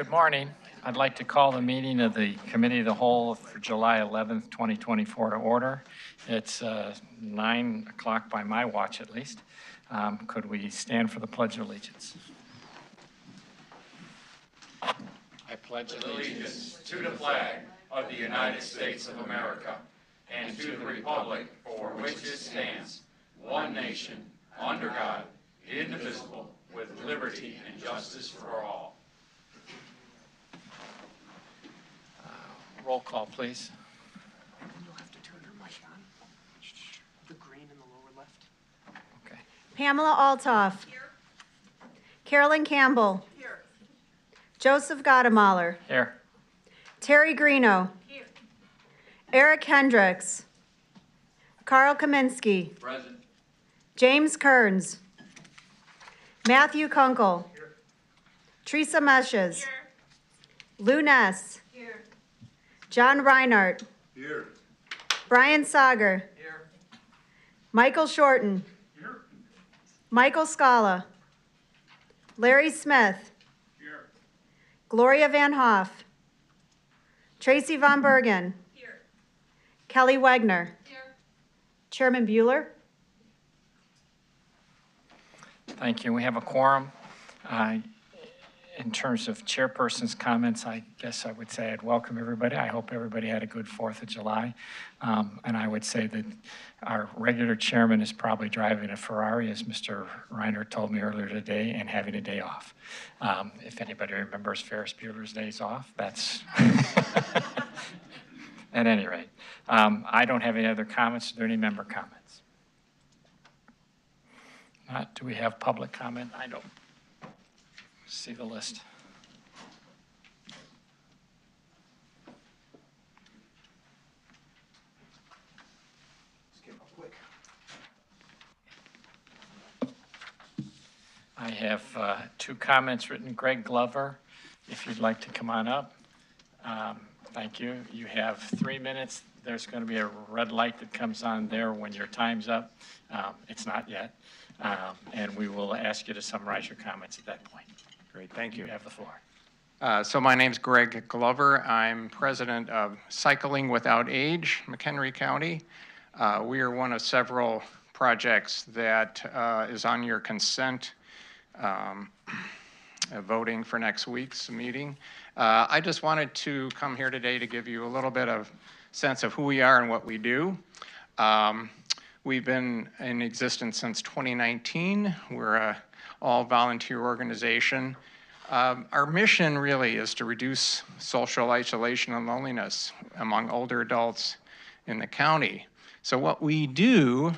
Good morning. I'd like to call the meeting of the Committee of the Whole for July 11th, 2024 to order. It's 9 o'clock by my watch at least. Could we stand for the Pledge of Allegiance? I pledge allegiance to the flag of the United States of America and to the republic for which it stands, one nation, under God, indivisible, with liberty and justice for all. Roll call, please. You'll have to turn her mic on. The green in the lower left. Okay. Pamela Altoff. Here. Carolyn Campbell. Here. Joseph Gottemoller. Here. Terry Greeno. Here. Eric Hendricks. Carl Kaminsky. Present. James Kearns. Matthew Kunkel. Here. Teresa Meshes. Here. Lou Ness. Here. John Reinhardt. Here. Brian Sager. Here. Michael Shorten. Here. Michael Scala. Larry Smith. Here. Gloria Van Hoff. Tracy Von Bergen. Here. Kelly Wegner. Here. Chairman Bueller. Thank you. We have a quorum. In terms of chairperson's comments, I guess I would say I'd welcome everybody. I hope everybody had a good 4th of July. And I would say that our regular chairman is probably driving a Ferrari, as Mr. Reiner told me earlier today, and having a day off. If anybody remembers Ferris Bueller's Days Off, that's at any rate. I don't have any other comments. Are there any member comments? Not. Do we have public comment? I don't see the list. Skip up quick. I have 2 comments written. Greg Glover, if you'd like to come on up. Thank you. You have 3 minutes. There's going to be a red light that comes on there when your time's up. It's not yet. And we will ask you to summarize your comments at that point. Great, thank you. You have the floor. So my name's Greg Glover. I'm president of Cycling Without Age, McHenry County. We are one of several projects that is on your consent voting for next week's meeting. I just wanted to come here today to give you a little bit of sense of who we are and what we do. We've been in existence since 2019. We're a all-volunteer organization. Our mission really is to reduce social isolation and loneliness among older adults in the county. So what we do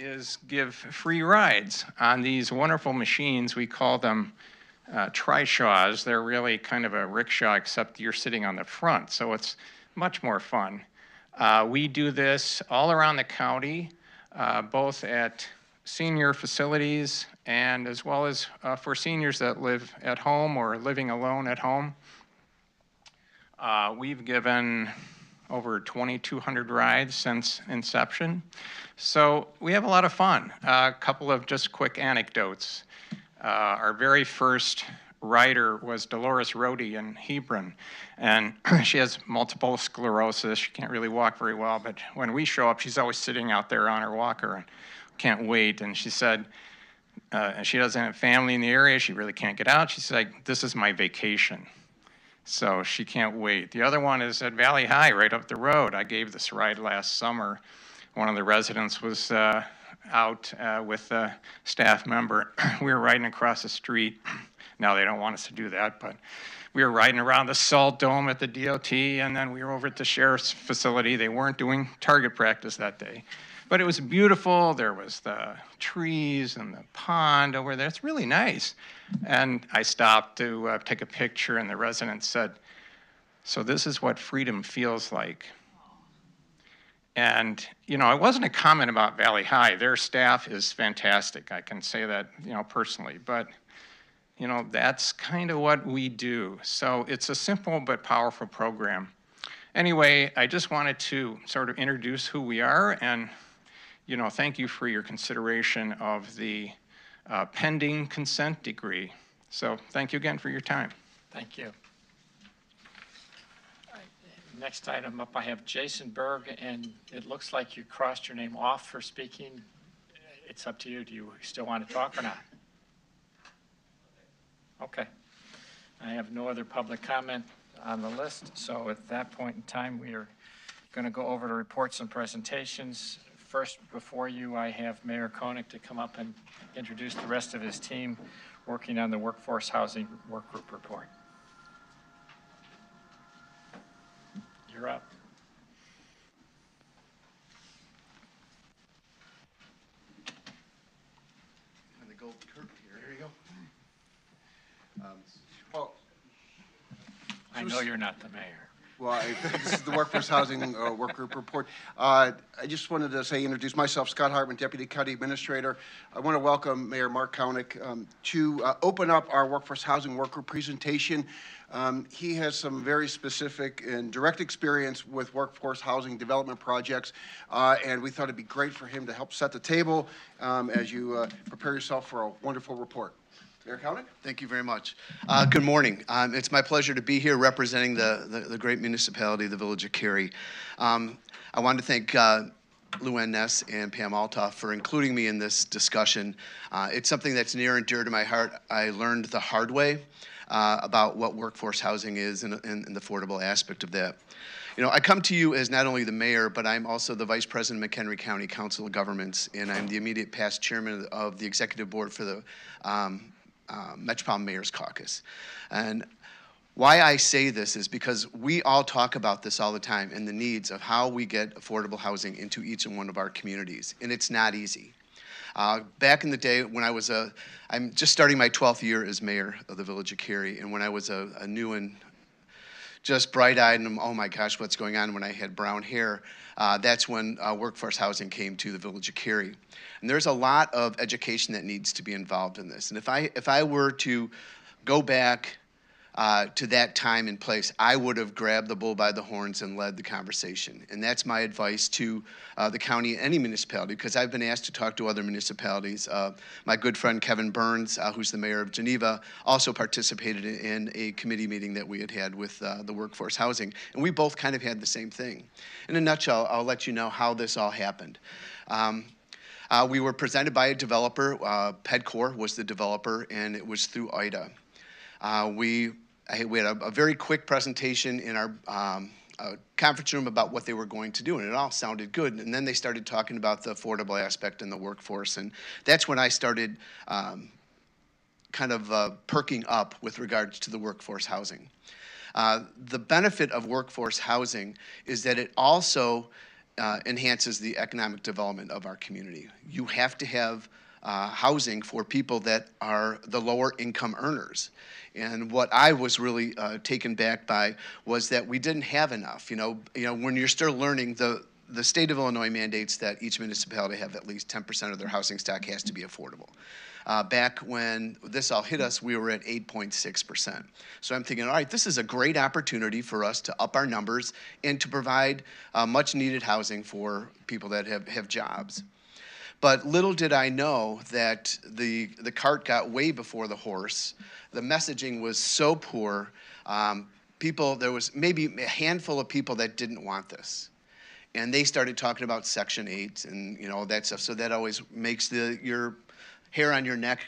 is give free rides on these wonderful machines. We call them trishaws. They're really kind of a rickshaw, except you're sitting on the front, so it's much more fun. We do this all around the county, both at senior facilities and as well as for seniors that live at home or living alone at home. We've given over 2,200 rides since inception. So we have a lot of fun. A couple of just quick anecdotes. Our very first rider was Dolores Rohde in Hebron, and she has multiple sclerosis. She can't really walk very well, but when we show up, she's always sitting out there on her walker and can't wait. And she said, and she doesn't have family in the area, she really can't get out. She's like, this is my vacation. So she can't wait. The other one is at Valley High, right up the road. I gave this ride last summer. One of the residents was out with a staff member. We were riding across the street. Now they don't want us to do that, but we were riding around the Salt Dome at the DOT, and then we were over at the sheriff's facility. They weren't doing target practice that day. But it was beautiful. There was the trees and the pond over there. It's really nice. And I stopped to take a picture, and the resident said, so this is what freedom feels like. And, you know, it wasn't a comment about Valley High. Their staff is fantastic. I can say that, you know, personally. But, you know, that's kind of what we do. So it's a simple but powerful program. Anyway, I just wanted to sort of introduce who we are and, you know, thank you for your consideration of the pending consent decree. So thank you again for your time. Thank you. All right, next item up, I have Jason Berg, and it looks like you crossed your name off for speaking. It's up to you. Do you still want to talk or not? Okay. I have no other public comment on the list, so at that point in time, we are going to go over to reports and presentations. First, before you, I have Mayor Koenig to come up and introduce the rest of his team working on the Workforce Housing Workgroup report. You're up. And the gold curtain here. Here you go. Well, I know you're not the mayor. this is the Workforce Housing Work Group report. I just wanted to introduce myself, Scott Hartman, Deputy County Administrator. I want to welcome Mayor Mark Koenig to open up our Workforce Housing Work Group presentation. He has some very specific and direct experience with workforce housing development projects, and we thought it'd be great for him to help set the table as you prepare yourself for a wonderful report. Mayor Koenig? Thank you very much. Good morning. It's my pleasure to be here representing the great municipality, the Village of Cary. I want to thank Lou Ness and Pam Altoff for including me in this discussion. It's something that's near and dear to my heart. I learned the hard way about what workforce housing is and the affordable aspect of that. You know, I come to you as not only the mayor, but I'm also the vice president of McHenry County Council of Governments, and I'm the immediate past chairman of the executive board for the Metropolitan Mayor's Caucus. And why I say this is because we all talk about this all the time and the needs of how we get affordable housing into each and one of our communities, and it's not easy. Back in the day when I'm just starting my 12th year as mayor of the Village of Cary, and when I was a new and just bright-eyed and, oh my gosh, what's going on, when I had brown hair, that's when workforce housing came to the Village of Cary. And there's a lot of education that needs to be involved in this. And if I were to go back to that time and place, I would have grabbed the bull by the horns and led the conversation. And that's my advice to the county and any municipality, because I've been asked to talk to other municipalities. My good friend Kevin Burns, who's the mayor of Geneva, also participated in a committee meeting that we had with the workforce housing. And we both kind of had the same thing. In a nutshell, I'll let you know how this all happened. We were presented by a developer. Pedcor was the developer, and it was through IDA. We had a very quick presentation in our conference room about what they were going to do, and it all sounded good. And then they started talking about the affordable aspect and the workforce, and that's when I started kind of perking up with regards to the workforce housing. The benefit of workforce housing is that it also enhances the economic development of our community. You have to have housing for people that are the lower income earners. And what I was really taken back by was that we didn't have enough. You know, when you're still learning, the state of Illinois mandates that each municipality have at least 10% of their housing stock has to be affordable. Back when this all hit us, we were at 8.6%. So I'm thinking, all right, this is a great opportunity for us to up our numbers and to provide much needed housing for people that have jobs. But little did I know that the cart got way before the horse. The messaging was so poor. There was maybe a handful of people that didn't want this. And they started talking about Section 8 and, that stuff. So that always makes your hair on your neck,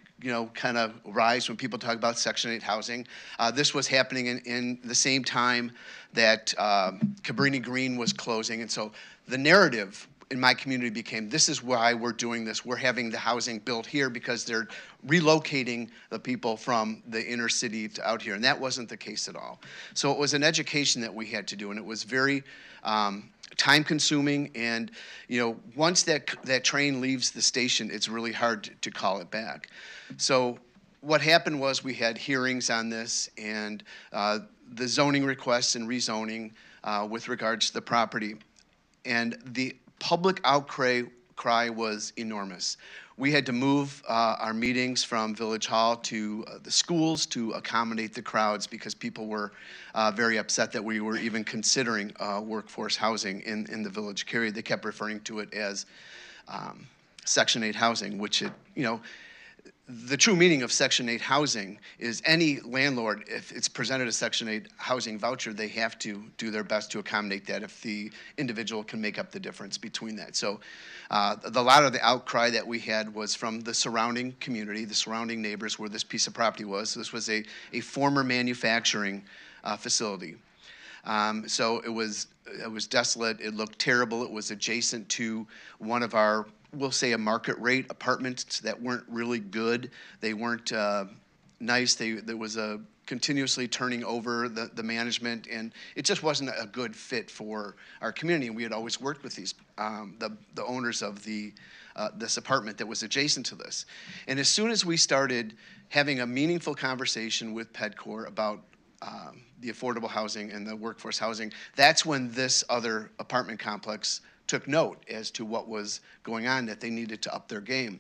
kind of rise when people talk about Section 8 housing. This was happening in the same time that Cabrini Green was closing. And so the narrative in my community became, this is why we're doing this. We're having the housing built here because they're relocating the people from the inner city to out here. And that wasn't the case at all. So it was an education that we had to do, and it was very time consuming. And, once that train leaves the station, it's really hard to call it back. So what happened was we had hearings on this, and the zoning requests and rezoning with regards to the property. And the public outcry was enormous. We had to move our meetings from Village Hall to the schools to accommodate the crowds because people were very upset that we were even considering workforce housing in the Village of Cary. They kept referring to it as Section 8 housing, which the true meaning of Section 8 housing is any landlord, if it's presented a Section 8 housing voucher, they have to do their best to accommodate that if the individual can make up the difference between that. So a lot of the outcry that we had was from the surrounding community, the surrounding neighbors where this piece of property was. This was a former manufacturing facility. So it was desolate. It looked terrible. It was adjacent to one of our, we'll say, a market rate apartments that weren't really good. They weren't nice. There was a continuously turning over the management, and it just wasn't a good fit for our community. And we had always worked with these the owners of this apartment that was adjacent to this. And as soon as we started having a meaningful conversation with PEDCOR about the affordable housing and the workforce housing, that's when this other apartment complex took note as to what was going on, that they needed to up their game.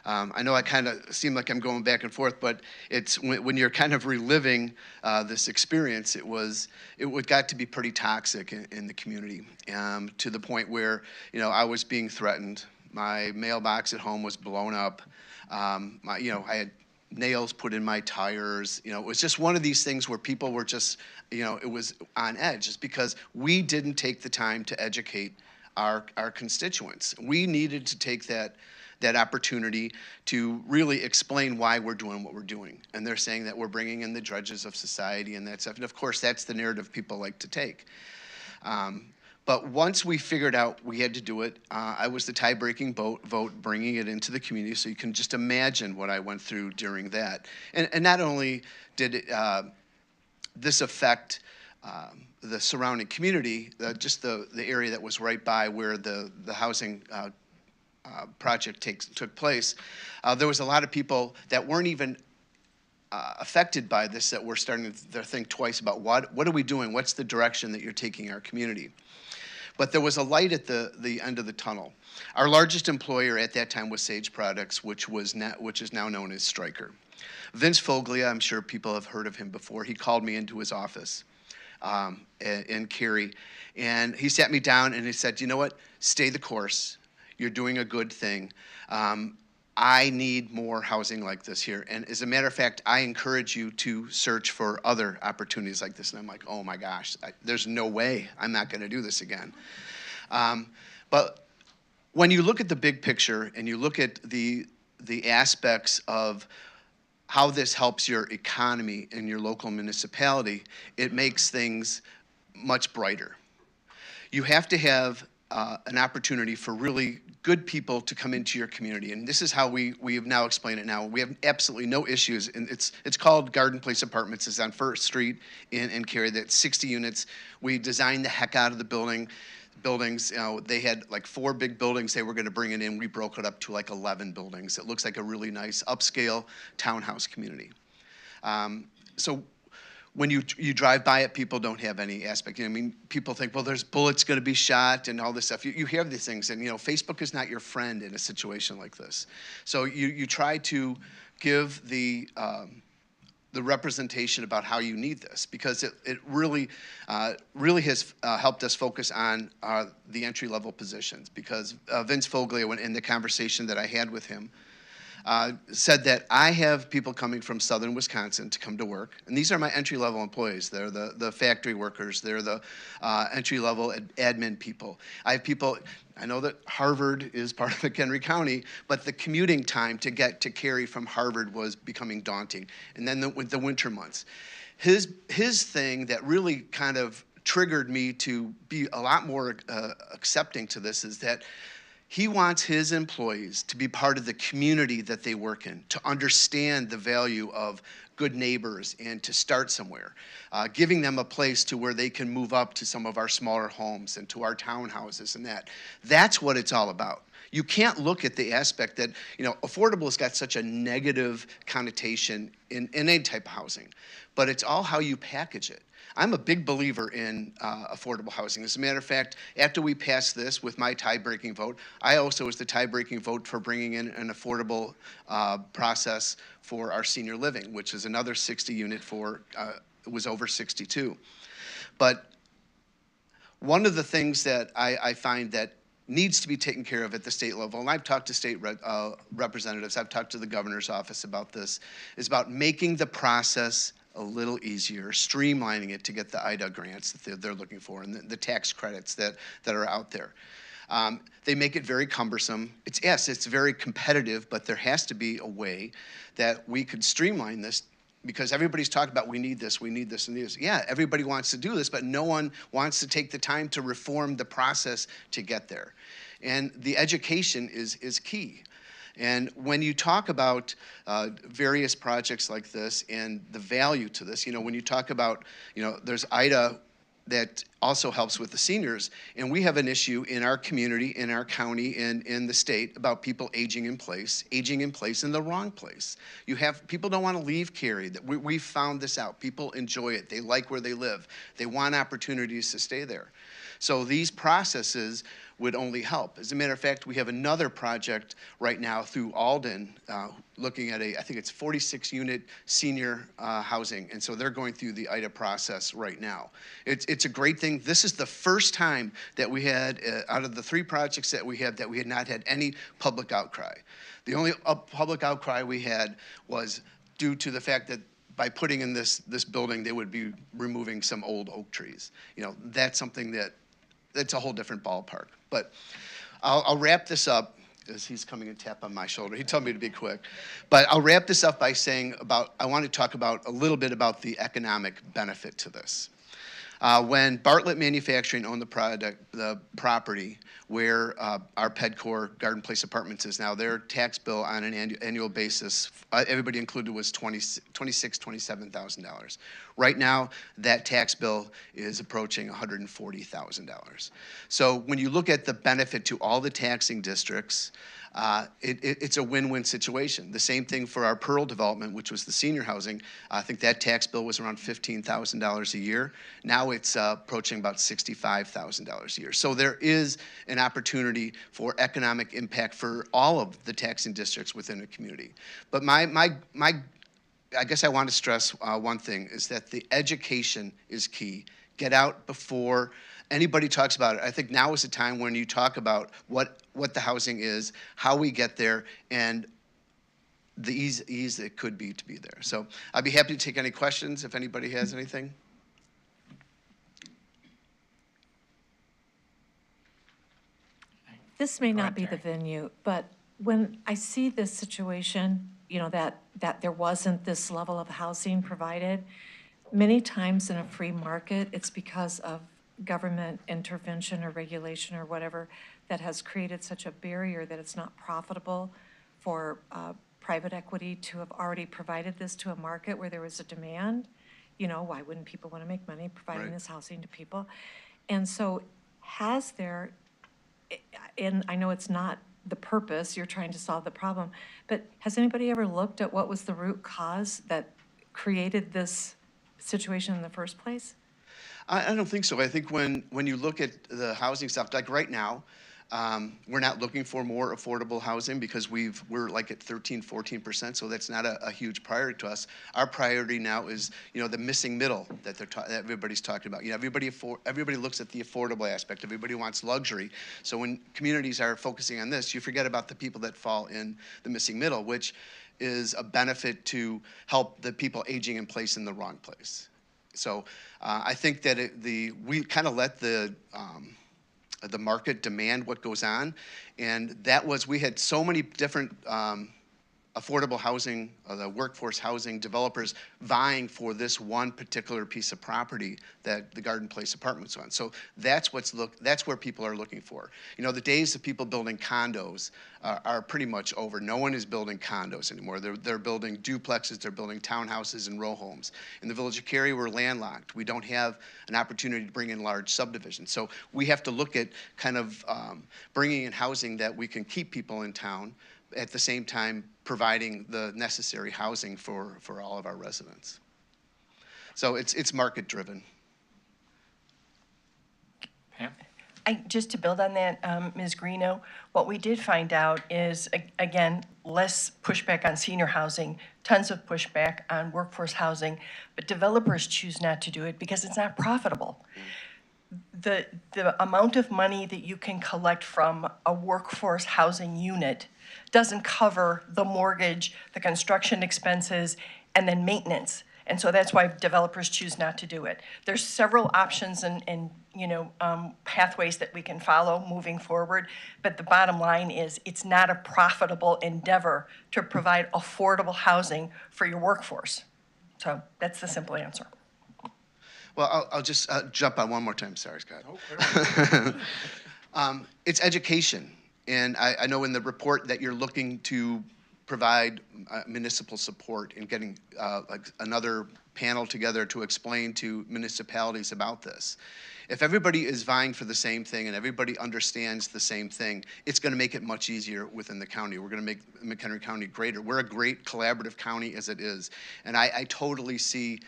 I know I kind of seem like I'm going back and forth, but it's when you're kind of reliving this experience, it got to be pretty toxic in the community, to the point where, I was being threatened. My mailbox at home was blown up. I had nails put in my tires. It was just one of these things where people were just, it was on edge, just because we didn't take the time to educate our constituents. We needed to take that opportunity to really explain why we're doing what we're doing. And they're saying that we're bringing in the drudges of society and that stuff. And of course, that's the narrative people like to take. But once we figured out we had to do it, I was the tie-breaking vote, bringing it into the community. So you can just imagine what I went through during that. And not only did this affect the surrounding community, just the area that was right by where the housing project took place, there was a lot of people that weren't even affected by this, that were starting to think twice about what are we doing? What's the direction that you're taking our community? But there was a light at the end of the tunnel. Our largest employer at that time was Sage Products, which is now known as Stryker. Vince Foglia, I'm sure people have heard of him before. He called me into his office in Cary, and he sat me down and he said, "You know what? Stay the course. You're doing a good thing. I need more housing like this here. And as a matter of fact, I encourage you to search for other opportunities like this." And I'm like, oh my gosh, there's no way I'm not going to do this again. But when you look at the big picture and you look at the aspects of how this helps your economy in your local municipality, it makes things much brighter. You have to have an opportunity for really good people to come into your community. And this is how we have now explained it now. We have absolutely no issues. And it's called Garden Place Apartments. It's on First Street in Cary. That's 60 units. We designed the heck out of the buildings. They had like 4 big buildings they were going to bring it in. We broke it up to like 11 buildings. It looks like a really nice upscale townhouse community. So when you drive by it, people don't have any aspect. People think, well, there's bullets going to be shot and all this stuff. You hear these things, and Facebook is not your friend in a situation like this. So you try to give the representation about how you need this, because it really has helped us focus on the entry-level positions. Because Vince Foglia, in the conversation that I had with him, said that I have people coming from southern Wisconsin to come to work, and these are my entry-level employees. They're the factory workers. They're the entry-level admin people. I have people. I know that Harvard is part of McHenry County, but the commuting time to get to Cary from Harvard was becoming daunting. And then the winter months, his thing that really kind of triggered me to be a lot more accepting to this is that he wants his employees to be part of the community that they work in, to understand the value of good neighbors and to start somewhere, giving them a place to where they can move up to some of our smaller homes and to our townhouses and that. That's what it's all about. You can't look at the aspect that, affordable has got such a negative connotation in any type of housing, but it's all how you package it. I'm a big believer in affordable housing. As a matter of fact, after we passed this with my tie-breaking vote, I also was the tie-breaking vote for bringing in an affordable process for our senior living, which is another 60 unit it was over 62. But one of the things that I find that needs to be taken care of at the state level, and I've talked to state representatives, I've talked to the governor's office about this, is about making the process a little easier, streamlining it to get the IDA grants that they're looking for and the tax credits that are out there. They make it very cumbersome. It's very competitive, but there has to be a way that we could streamline this, because everybody's talking about we need this, and this. Yeah, everybody wants to do this, but no one wants to take the time to reform the process to get there. And the education is key. And when you talk about various projects like this and the value to this, when you talk about, there's IDA that also helps with the seniors, and we have an issue in our community, in our county, and in the state about people aging in place in the wrong place. People don't want to leave Cary. We found this out. People enjoy it. They like where they live. They want opportunities to stay there. So these processes would only help. As a matter of fact, we have another project right now through Alden looking at I think it's 46-unit senior housing, and so they're going through the IDA process right now. It's a great thing. This is the first time that we had, out of the 3 projects that we had not had any public outcry. The only public outcry we had was due to the fact that by putting in this building, they would be removing some old oak trees. That's something that's a whole different ballpark. But I'll wrap this up, as he's coming and tap on my shoulder. He told me to be quick. But I'll wrap this up by saying I want to talk a little bit about the economic benefit to this. When Bartlett Manufacturing owned the property where our PedCore Garden Place Apartments is now, their tax bill on an annual basis, everybody included, was $27,000. Right now, that tax bill is approaching $140,000. So when you look at the benefit to all the taxing districts, it's a win-win situation. The same thing for our Pearl development, which was the senior housing. I think that tax bill was around $15,000 a year. Now it's approaching about $65,000 a year. So there is an opportunity for economic impact for all of the taxing districts within a community. But I guess I want to stress one thing, is that the education is key. Get out before anybody talks about it. I think now is the time when you talk about what the housing is, how we get there, and the ease it could be to be there. So I'd be happy to take any questions if anybody has anything. This may not be the venue, but when I see this situation, that there wasn't this level of housing provided, many times in a free market, it's because of government intervention or regulation or whatever that has created such a barrier that it's not profitable for private equity to have already provided this to a market where there was a demand. Why wouldn't people want to make money providing this housing to people? And so has there, and I know it's not the purpose, you're trying to solve the problem, but has anybody ever looked at what was the root cause that created this situation in the first place? I don't think so. I think when you look at the housing stuff, like right now, we're not looking for more affordable housing because we're like at 13-14%, so that's not a huge priority to us. Our priority now is the missing middle that that everybody's talking about. Everybody looks at the affordable aspect. Everybody wants luxury. So when communities are focusing on this, you forget about the people that fall in the missing middle, which is a benefit to help the people aging in place in the wrong place. So I think that we kind of let the market demand what goes on, and we had so many different affordable housing, the workforce housing developers vying for this one particular piece of property that the Garden Place Apartments on. So that's where people are looking for. The days of people building condos are pretty much over. No one is building condos anymore. They're building duplexes, they're building townhouses and row homes. In the Village of Cary, we're landlocked. We don't have an opportunity to bring in large subdivisions. So we have to look at kind of bringing in housing that we can keep people in town, at the same time providing the necessary housing for all of our residents. So it's market driven. Pam? Just to build on that, Ms. Greeno, what we did find out is, again, less pushback on senior housing, tons of pushback on workforce housing, but developers choose not to do it because it's not profitable. the amount of money that you can collect from a workforce housing unit doesn't cover the mortgage, the construction expenses, and then maintenance. And so that's why developers choose not to do it. There's several options and pathways that we can follow moving forward, but the bottom line is it's not a profitable endeavor to provide affordable housing for your workforce. So that's the simple answer. Well, I'll just jump on one more time. Sorry, Scott. It's education. And I know in the report that you're looking to provide municipal support in getting like another panel together to explain to municipalities about this. If everybody is vying for the same thing and everybody understands the same thing, it's going to make it much easier within the county. We're going to make McHenry County greater. We're a great collaborative county as it is. And I totally see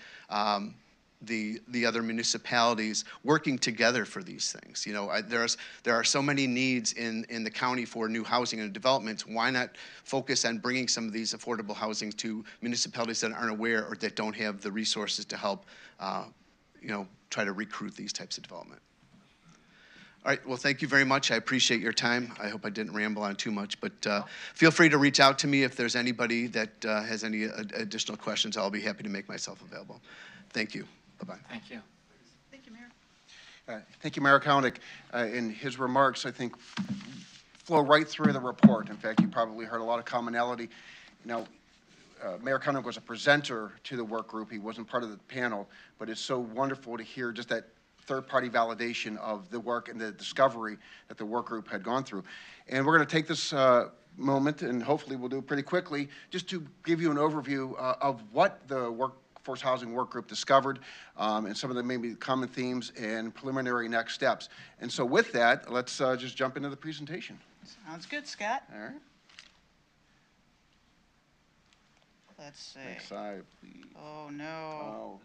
the other municipalities working together for these things. You know, there are so many needs in the county for new housing and development. Why not focus on bringing some of these affordable housing to municipalities that aren't aware or that don't have the resources to help, you know, try to recruit these types of development. All right, well, thank you very much. I appreciate your time. I hope I didn't ramble on too much, but feel free to reach out to me if there's anybody that has any additional questions. I'll be happy to make myself available. Thank you. Bye-bye. Thank you. Thank you, Mayor. Thank you, Mayor Koenig. In his remarks, I think, flow right through the report. In fact, you probably heard a lot of commonality. You know, Mayor Koenig was a presenter to the work group. He wasn't part of the panel, but it's so wonderful to hear just that third-party validation of the work and the discovery that the work group had gone through. And we're going to take this moment, and hopefully we'll do it pretty quickly, just to give you an overview of what the Workforce Housing Work Group discovered, and some of the maybe common themes and preliminary next steps. And so with that, let's just jump into the presentation. Sounds good, Scott. All right. Let's see. Next slide, please. Oh, no. Oh,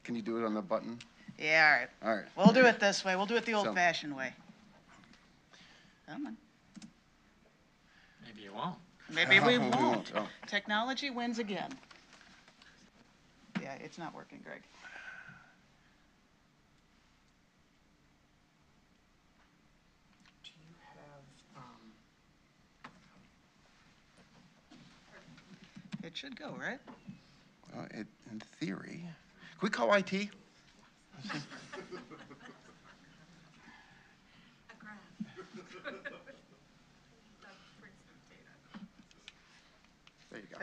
can you do it on the button? Yeah, all right. All right. We'll do it this way. We'll do it the old-fashioned way. Come on. Maybe you won't. Maybe we won't. Oh. Technology wins again. Yeah, it's not working, Greg. Do you have, It should go, right? In theory. Can we call IT? There you go.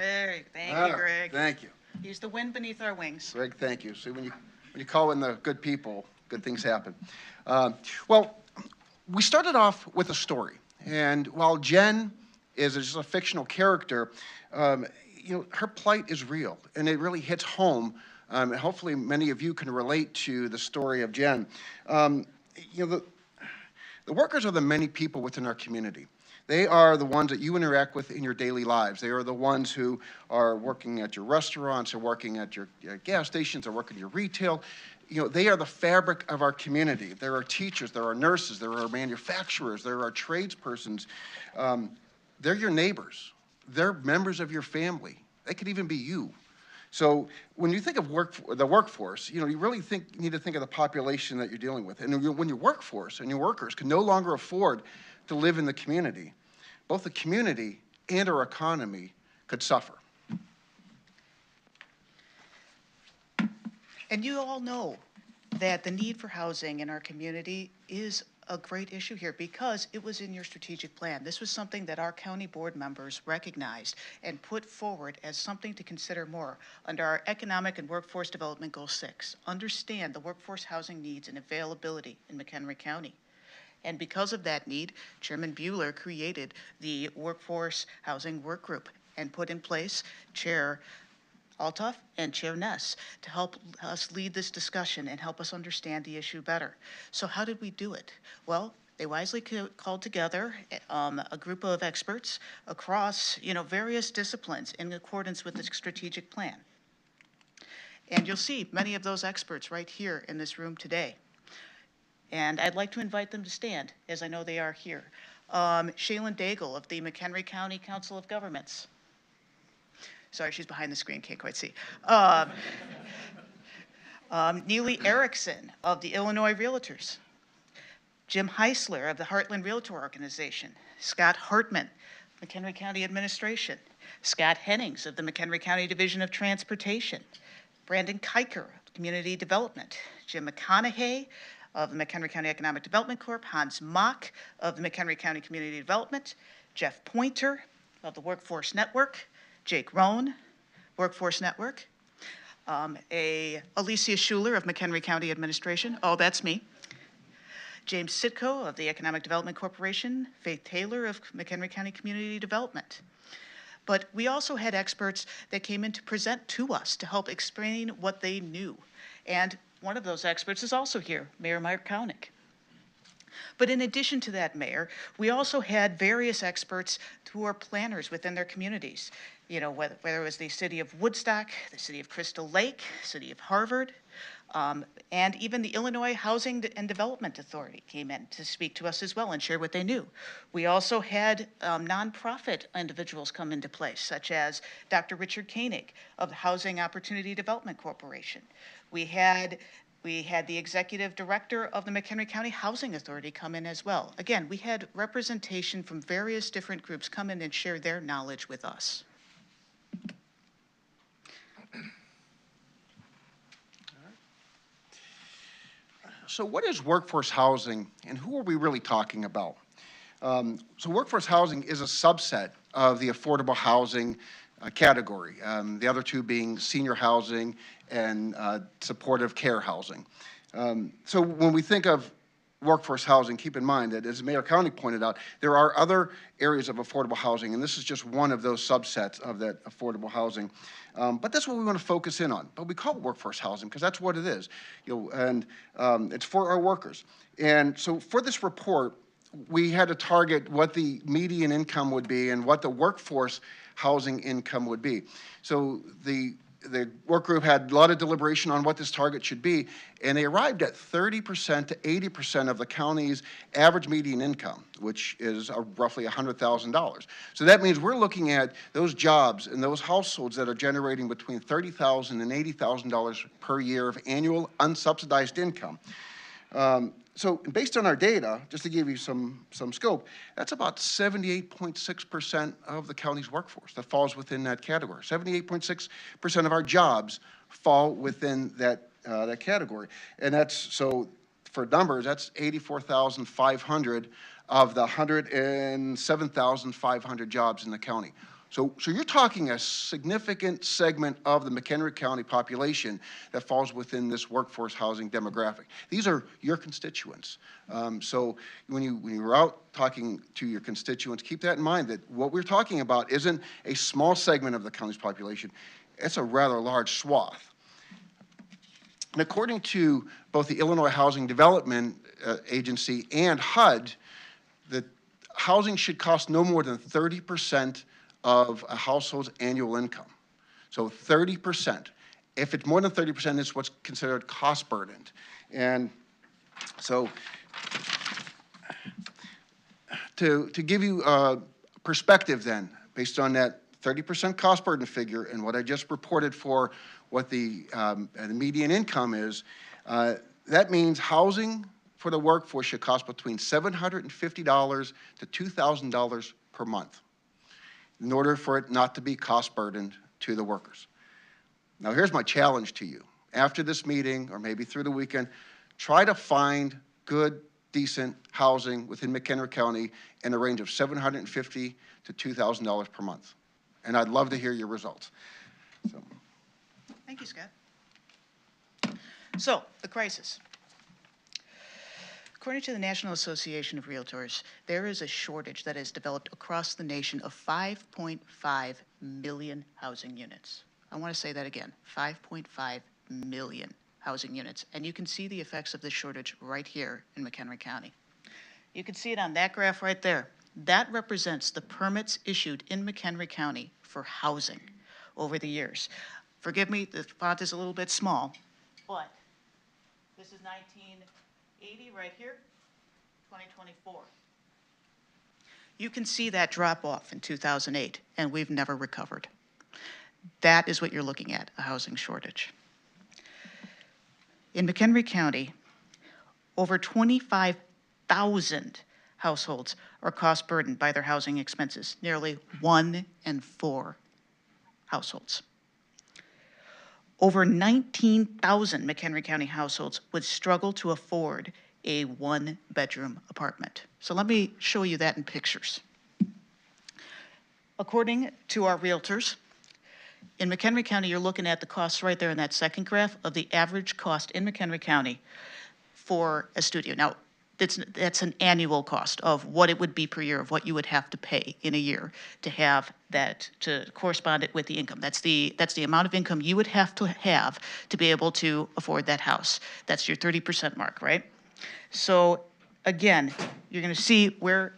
Thank you, Greg. Thank you. He's the wind beneath our wings. Greg, thank you. See, when you call in the good people, good things happen. Well, we started off with a story. And while Jen is just a fictional character, you know, her plight is real, and it really hits home. Hopefully many of you can relate to the story of Jen. You know, the workers are the many people within our community. They are the ones that you interact with in your daily lives. They are the ones who are working at your restaurants, or working at your gas stations, or working your retail. You know, they are the fabric of our community. There are teachers, there are nurses, there are manufacturers, there are tradespersons. They're your neighbors. They're members of your family. They could even be you. So when you think of the workforce, you know, you really need to think of the population that you're dealing with. And when your workforce and your workers can no longer afford to live in the community, both the community and our economy could suffer. And you all know that the need for housing in our community is a great issue here because it was in your strategic plan. This was something that our county board members recognized and put forward as something to consider more under our Economic and Workforce Development Goal 6. Understand the workforce housing needs and availability in McHenry County. And because of that need, Chairman Bueller created the Workforce Housing Work Group and put in place Chair Altoff and Chair Ness to help us lead this discussion and help us understand the issue better. So how did we do it? Well, they wisely called together a group of experts across, you know, various disciplines in accordance with the strategic plan. And you'll see many of those experts right here in this room today. And I'd like to invite them to stand, as I know they are here. Shaylin Daigle of the McHenry County Council of Governments. Sorry, she's behind the screen, can't quite see. Neely Erickson of the Illinois Realtors. Jim Heisler of the Heartland Realtor Organization, Scott Hartman, McHenry County Administration, Scott Hennings of the McHenry County Division of Transportation, Brandon Kiker of Community Development, Jim McConaughey of the McHenry County Economic Development Corp., Hans Mock of the McHenry County Community Development, Jeff Pointer of the Workforce Network, Jake Rohn, Workforce Network, Alicia Schuler of McHenry County Administration, oh, that's me, James Sitko of the Economic Development Corporation, Faith Taylor of McHenry County Community Development. But we also had experts that came in to present to us to help explain what they knew. And one of those experts is also here, Mayor Mark Kaunick. But in addition to that, Mayor, we also had various experts who are planners within their communities. You know, whether it was the city of Woodstock, the city of Crystal Lake, city of Harvard, and even the Illinois Housing and Development Authority came in to speak to us as well and share what they knew. We also had nonprofit individuals come into place, such as Dr. Richard Koenig of the Housing Opportunity Development Corporation. We had the executive director of the McHenry County Housing Authority come in as well. Again, we had representation from various different groups come in and share their knowledge with us. So what is workforce housing, and who are we really talking about? So workforce housing is a subset of the affordable housing category, the other two being senior housing and supportive care housing. So when we think of workforce housing, keep in mind that, as Mayor County pointed out, there are other areas of affordable housing, and this is just one of those subsets of that affordable housing. But that's what we want to focus in on. But we call it workforce housing because that's what it is, and it's for our workers. And so for this report, we had to target what the median income would be and what the workforce housing income would be. So the work group had a lot of deliberation on what this target should be, and they arrived at 30% to 80% of the county's average median income, which is roughly $100,000. So that means we're looking at those jobs and those households that are generating between $30,000 and $80,000 per year of annual unsubsidized income. So based on our data, just to give you some scope, that's about 78.6% of the county's workforce that falls within that category. 78.6% of our jobs fall within that category. And that's, so for numbers, that's 84,500 of the 107,500 jobs in the county. So you're talking a significant segment of the McHenry County population that falls within this workforce housing demographic. These are your constituents. So when you're out talking to your constituents, keep that in mind, that what we're talking about isn't a small segment of the county's population. It's a rather large swath. And according to both the Illinois Housing Development Agency and HUD, the housing should cost no more than 30% of a household's annual income. So 30%. If it's more than 30%, it's what's considered cost burdened. And so to give you a perspective then, based on that 30% cost burden figure and what I just reported for what the median income is, that means housing for the workforce should cost between $750 to $2,000 per month, in order for it not to be cost burdened to the workers. Now here's my challenge to you. After this meeting, or maybe through the weekend, try to find good, decent housing within McHenry County in the range of $750 to $2,000 per month. And I'd love to hear your results. So. Thank you, Scott. So, the crisis. According to the National Association of Realtors, there is a shortage that has developed across the nation of 5.5 million housing units. I want to say that again, 5.5 million housing units. And you can see the effects of this shortage right here in McHenry County. You can see it on that graph right there. That represents the permits issued in McHenry County for housing over the years. Forgive me, the font is a little bit small, but this is 1980 right here, 2024. You can see that drop off in 2008, and we've never recovered. That is what you're looking at, a housing shortage. In McHenry County, over 25 19,000 households are cost burdened by their housing expenses, nearly 1 in 4 households. Over 19,000 McHenry County households would struggle to afford a one-bedroom apartment. So let me show you that in pictures. According to our realtors, in McHenry County, you're looking at the costs right there in that second graph of the average cost in McHenry County for a studio. Now, that's an annual cost of what it would be per year, of what you would have to pay in a year to have that, to correspond it with the income. That's the amount of income you would have to be able to afford that house. That's your 30% mark, right? So again, you're going to see where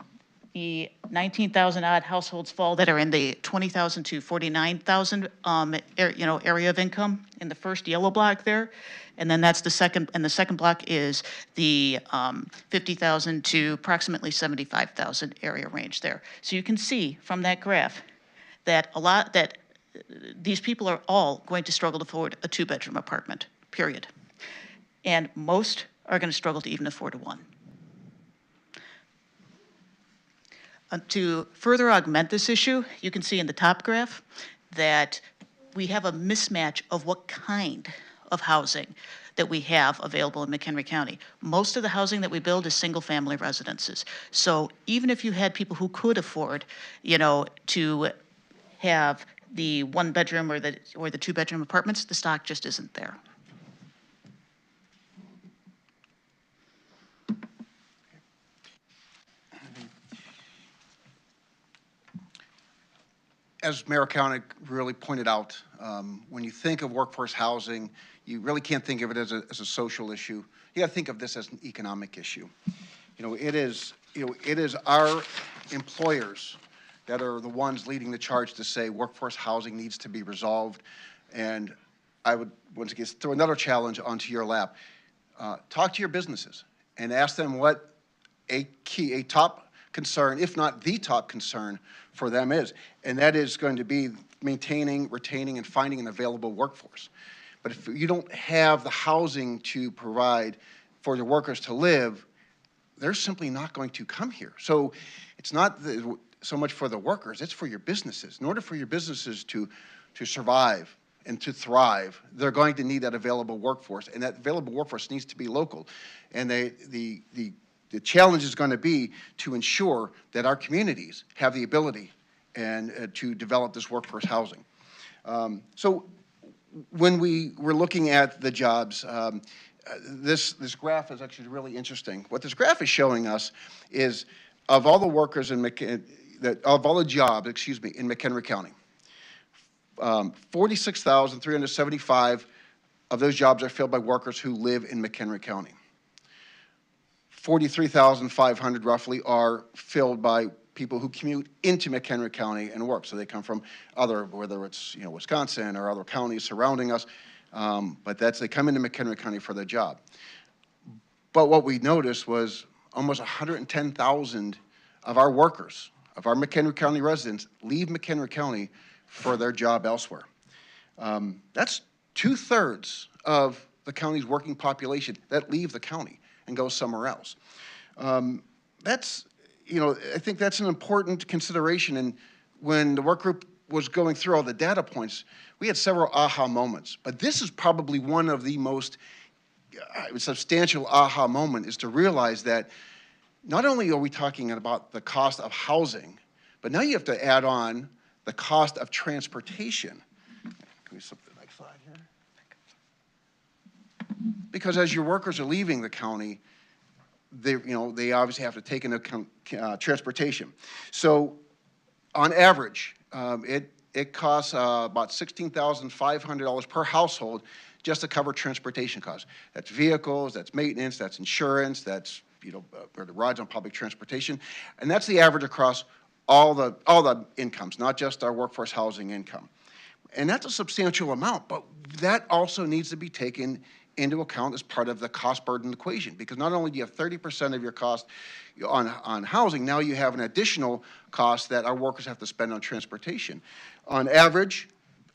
the 19,000 odd households fall that are in the 20,000 to 49,000 area of income in the first yellow block there. And then that's the second, and the second block is the 50,000 to approximately 75,000 area range there. So you can see from that graph that these people are all going to struggle to afford a 2-bedroom apartment, period. And most are going to struggle to even afford a 1. To further augment this issue, you can see in the top graph that we have a mismatch of what kind of housing that we have available in McHenry County. Most of the housing that we build is single-family residences. So even if you had people who could afford, to have the 1-bedroom or the 2-bedroom apartments, the stock just isn't there. As Mayor Koenig really pointed out, when you think of workforce housing, you really can't think of it as a social issue. You got to think of this as an economic issue. It is our employers that are the ones leading the charge to say workforce housing needs to be resolved. And I would once again throw another challenge onto your lap. Talk to your businesses and ask them what a top concern, if not the top concern for them is. And that is going to be maintaining, retaining, and finding an available workforce. But if you don't have the housing to provide for the workers to live, they're simply not going to come here. So it's not so much for the workers, it's for your businesses. In order for your businesses to survive and to thrive, they're going to need that available workforce, and that available workforce needs to be local. And the challenge is going to be to ensure that our communities have the ability and to develop this workforce housing. So when we were looking at the jobs, this graph is actually really interesting. What this graph is showing us is of all the workers of all the jobs, in McHenry County, 46,375 of those jobs are filled by workers who live in McHenry County. 43,500 roughly are filled by people who commute into McHenry County and work. So they come from whether it's Wisconsin or other counties surrounding us, but they come into McHenry County for their job. But what we noticed was almost 110,000 of our workers, of our McHenry County residents, leave McHenry County for their job elsewhere. That's 2/3 of the county's working population that leave the county and go somewhere else. I think that's an important consideration. And when the work group was going through all the data points, we had several aha moments. But this is probably one of the most substantial aha moment, is to realize that not only are we talking about the cost of housing, but now you have to add on the cost of transportation. Can we flip the next slide here? Because as your workers are leaving the county, they obviously have to take into account transportation. So on average, it costs about $16,500 per household just to cover transportation costs. That's vehicles, that's maintenance, that's insurance, that's for the rides on public transportation, and that's the average across all the incomes, not just our workforce housing income. And that's a substantial amount, but that also needs to be taken into account as part of the cost burden equation, because not only do you have 30% of your cost on housing, now you have an additional cost that our workers have to spend on transportation. On average,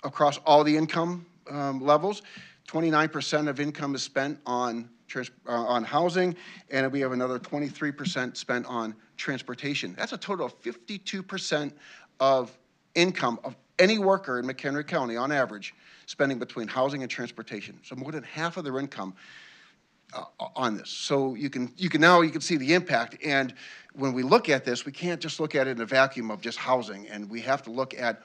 across all the income levels, 29% of income is spent on on housing, and we have another 23% spent on transportation. That's a total of 52% of income of any worker in McHenry County, on average, spending between housing and transportation. So more than half of their income on this. So you can see the impact. And when we look at this, we can't just look at it in a vacuum of just housing, and we have to look at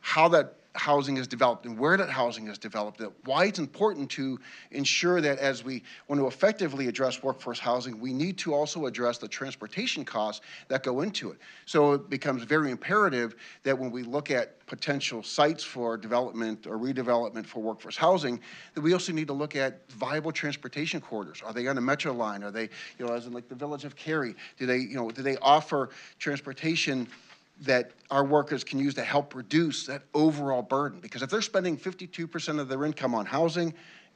how that housing is developed and where that housing is developed, why it's important to ensure that as we want to effectively address workforce housing, we need to also address the transportation costs that go into it. So it becomes very imperative that when we look at potential sites for development or redevelopment for workforce housing, that we also need to look at viable transportation corridors. Are they on a metro line? Are they, as in like the village of Cary, do they offer transportation that our workers can use to help reduce that overall burden? Because if they're spending 52% of their income on housing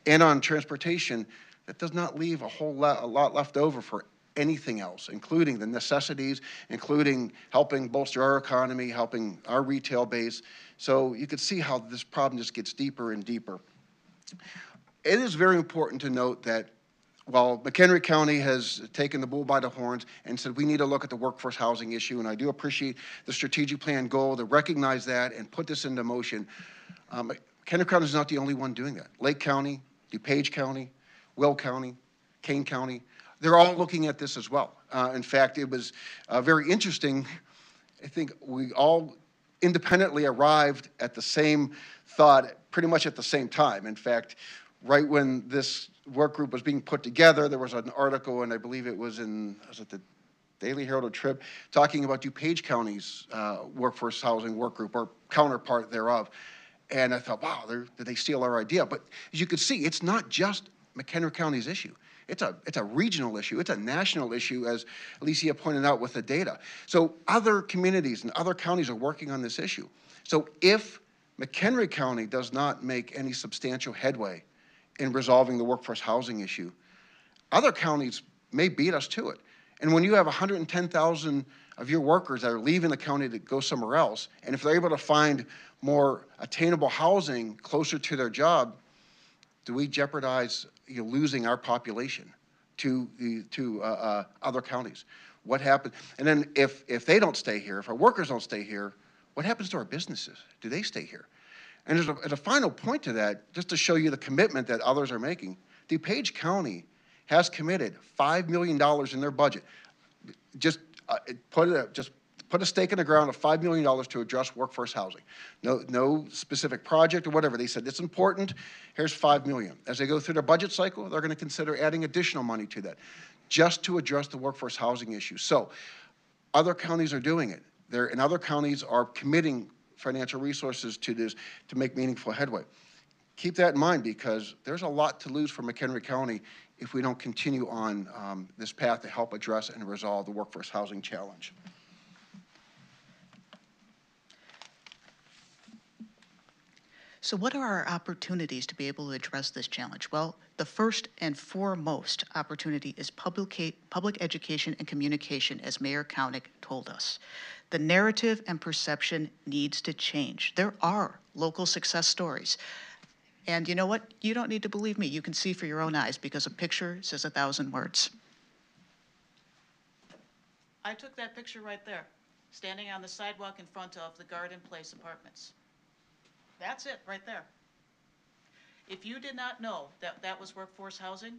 and on transportation, that does not leave a lot left over for anything else, including the necessities, including helping bolster our economy, helping our retail base. So you can see how this problem just gets deeper and deeper. It is very important to note that while McHenry County has taken the bull by the horns and said we need to look at the workforce housing issue, and I do appreciate the strategic plan goal to recognize that and put this into motion, McHenry County is not the only one doing that. Lake County, DuPage County, Will County, Kane County, they're all looking at this as well. In fact, it was very interesting. I think we all independently arrived at the same thought pretty much at the same time. In fact, right when this work group was being put together, there was an article, and I believe it was the Daily Herald or Trib, talking about DuPage County's workforce housing work group, or counterpart thereof. And I thought, wow, did they steal our idea? But as you can see, it's not just McHenry County's issue. It's a regional issue. It's a national issue, as Alicia pointed out with the data. So other communities and other counties are working on this issue. So if McHenry County does not make any substantial headway in resolving the workforce housing issue, other counties may beat us to it. And when you have 110,000 of your workers that are leaving the county to go somewhere else, and if they're able to find more attainable housing closer to their job, do we jeopardize losing our population to other counties? What happens? And then if they don't stay here, if our workers don't stay here, what happens to our businesses? Do they stay here? And as a final point to that, just to show you the commitment that others are making, DuPage County has committed $5 million in their budget. Just put a stake in the ground of $5 million to address workforce housing. No specific project or whatever. They said it's important. Here's $5 million. As they go through their budget cycle, they're going to consider adding additional money to that, just to address the workforce housing issue. So, other counties are doing it. And other counties are committing financial resources to this to make meaningful headway. Keep that in mind, because there's a lot to lose for McHenry County if we don't continue on this path to help address and resolve the workforce housing challenge. So what are our opportunities to be able to address this challenge? Well, the first and foremost opportunity is public education and communication, as Mayor Koenig told us. The narrative and perception needs to change. There are local success stories. And you know what? You don't need to believe me. You can see for your own eyes, because a picture says 1,000 words. I took that picture right there, standing on the sidewalk in front of the Garden Place Apartments. That's it right there. If you did not know that that was workforce housing,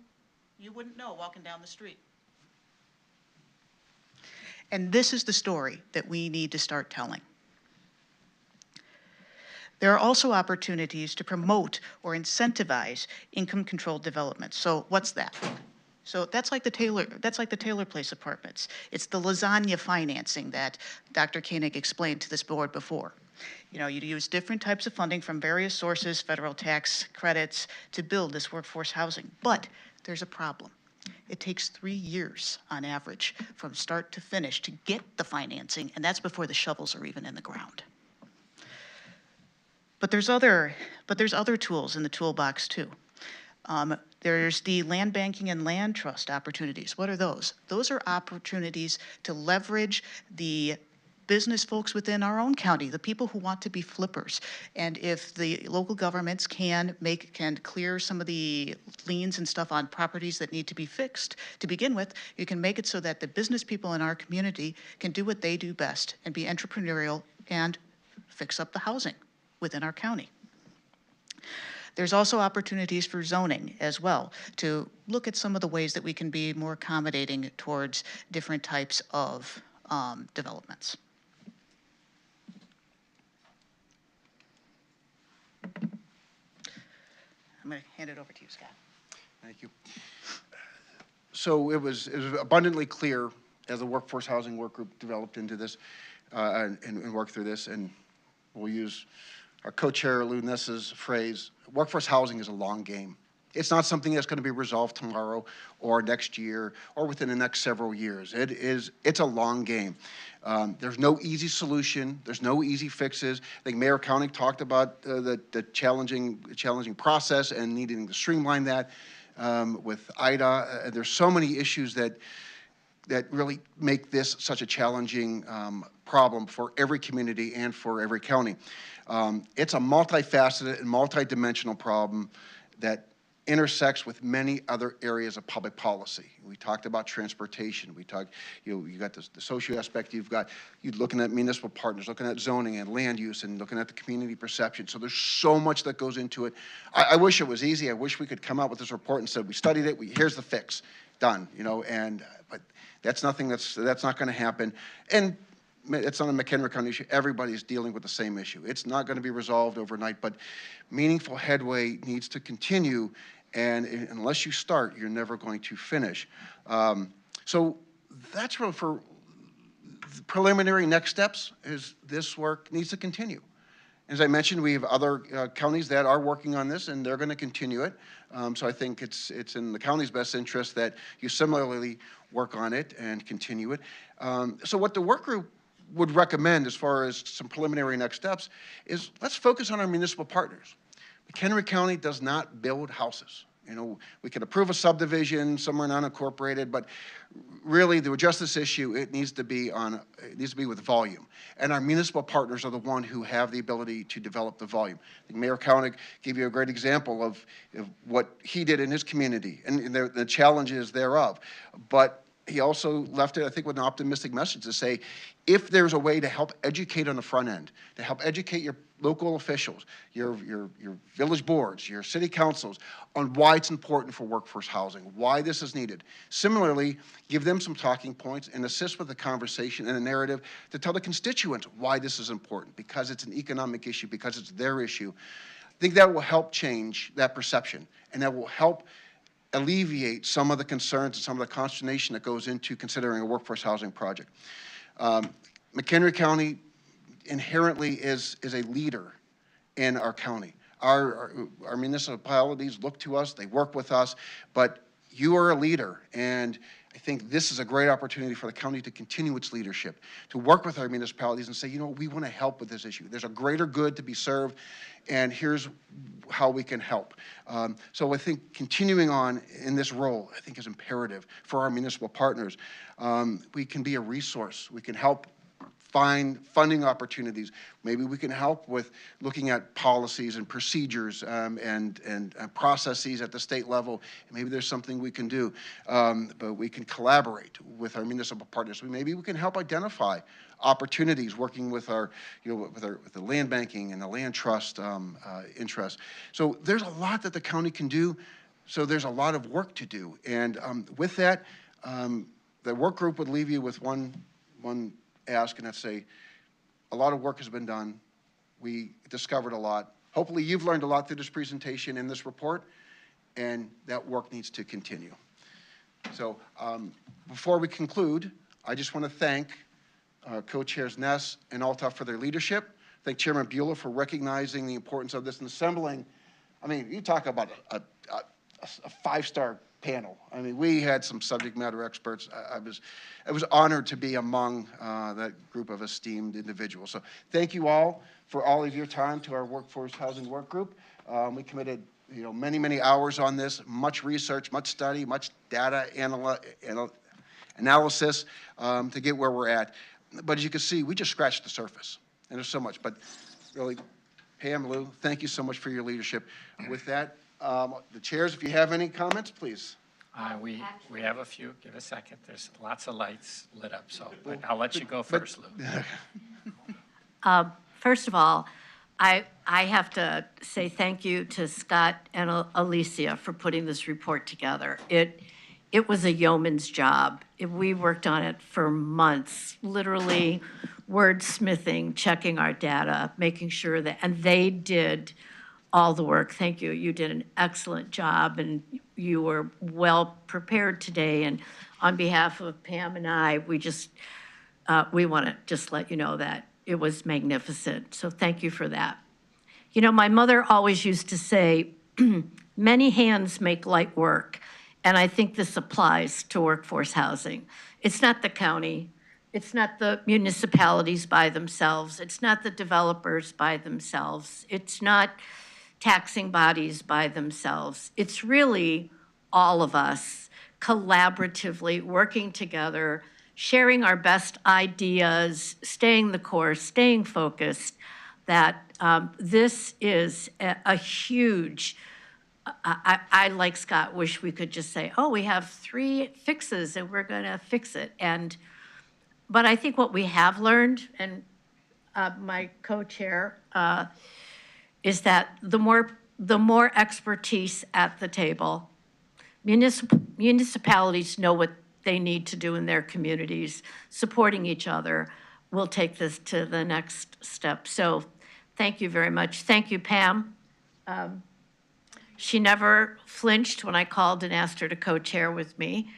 you wouldn't know walking down the street. And this is the story that we need to start telling. There are also opportunities to promote or incentivize income-controlled development. So what's that? So that's like the Taylor Place Apartments. It's the lasagna financing that Dr. Koenig explained to this board before. You use different types of funding from various sources, federal tax credits, to build this workforce housing. But there's a problem. It takes 3 years on average from start to finish to get the financing, and that's before the shovels are even in the ground. But there's other tools in the toolbox too. There's the land banking and land trust opportunities. What are those? Those are opportunities to leverage the business folks within our own county, the people who want to be flippers. And if the local governments can clear some of the liens and stuff on properties that need to be fixed to begin with, you can make it so that the business people in our community can do what they do best and be entrepreneurial and fix up the housing within our county. There's also opportunities for zoning as well to look at some of the ways that we can be more accommodating towards different types of developments. I'm going to hand it over to you, Scott. Thank you. So it was abundantly clear as the Workforce Housing Work Group developed into this and worked through this, and we'll use our co-chair Lou Ness's phrase, workforce housing is a long game. It's not something that's going to be resolved tomorrow or next year or within the next several years. It's a long game. There's no easy solution. There's no easy fixes. I think Mayor Koenig talked about the challenging process and needing to streamline that with IDA. There's so many issues that really make this such a challenging problem for every community and for every county. It's a multifaceted and multidimensional problem that intersects with many other areas of public policy. We talked about transportation. We talked, you got the social aspect. You're looking at municipal partners, looking at zoning and land use, and looking at the community perception. So there's so much that goes into it. I wish it was easy. I wish we could come out with this report and said we studied it. Here's the fix, done. But that's nothing. That's not going to happen. And it's not a McHenry County issue. Everybody's dealing with the same issue. It's not going to be resolved overnight, but meaningful headway needs to continue. And unless you start, you're never going to finish. So that's really for the preliminary next steps is this work needs to continue. As I mentioned, we have other counties that are working on this, and they're going to continue it. So I think it's in the county's best interest that you similarly work on it and continue it. So what the work group would recommend as far as some preliminary next steps is let's focus on our municipal partners. McHenry County does not build houses. We could approve a subdivision somewhere non-incorporated, but really to address this issue, it needs to be with volume. And our municipal partners are the one who have the ability to develop the volume. I think Mayor Koenig gave you a great example of what he did in his community and the challenges thereof. But he also left it, I think, with an optimistic message to say, if there's a way to help educate on the front end, to help educate your local officials, your village boards, your city councils, on why it's important for workforce housing, why this is needed. Similarly, give them some talking points and assist with the conversation and a narrative to tell the constituents why this is important, because it's an economic issue, because it's their issue. I think that will help change that perception, and that will help alleviate some of the concerns and some of the consternation that goes into considering a workforce housing project. McHenry County inherently is a leader in our county. Our municipalities look to us, they work with us, but you are a leader, and I think this is a great opportunity for the county to continue its leadership, to work with our municipalities and say, we want to help with this issue. There's a greater good to be served, and here's how we can help. So I think continuing on in this role, I think, is imperative for our municipal partners. We can be a resource. We can help find funding opportunities. Maybe we can help with looking at policies and procedures and processes at the state level. Maybe there's something we can do, but we can collaborate with our municipal partners. Maybe we can help identify opportunities working with our, with the land banking and the land trust interests. So there's a lot that the county can do. So there's a lot of work to do. And with that, the work group would leave you with one ask, and that's say, a lot of work has been done. We discovered a lot. Hopefully you've learned a lot through this presentation and this report, and that work needs to continue. So before we conclude, I just want to thank co-chairs Ness and Althoff for their leadership. Thank Chairman Bueller for recognizing the importance of this and assembling. I mean, you talk about a five-star panel. I mean, we had some subject matter experts. I was honored to be among that group of esteemed individuals. So thank you all for all of your time to our Workforce Housing Work Group. We committed many hours on this, much research, much study, much data analysis to get where we're at. but as you can see, we just scratched the surface, and there's so much. But really, Pam, Lou, thank you so much for your leadership. With that, the chairs, if you have any comments, please. We have a few. Give a second. There's lots of lights lit up, so but I'll let you go first, Lou. First of all, I have to say thank you to Scott and Alicia for putting this report together. It was a yeoman's job. We worked on it for months, literally wordsmithing, checking our data, making sure that, and they did all the work. Thank you. You did an excellent job, and you were well prepared today. And on behalf of Pam and I, we want to just let you know that it was magnificent. So thank you for that. You know, my mother always used to say, many hands make light work. And I think this applies to workforce housing. It's not the county. It's not the municipalities by themselves. It's not the developers by themselves. It's not taxing bodies by themselves. It's really all of us collaboratively working together, sharing our best ideas, staying the course, staying focused, that this is a huge, I, like Scott, wish we could just say, oh, we have 3 fixes and we're gonna fix it. But I think what we have learned, and my co-chair, is that the more expertise at the table, municipalities know what they need to do in their communities, supporting each other will take this to the next step. So thank you very much. Thank you, Pam. She never flinched when I called and asked her to co-chair with me.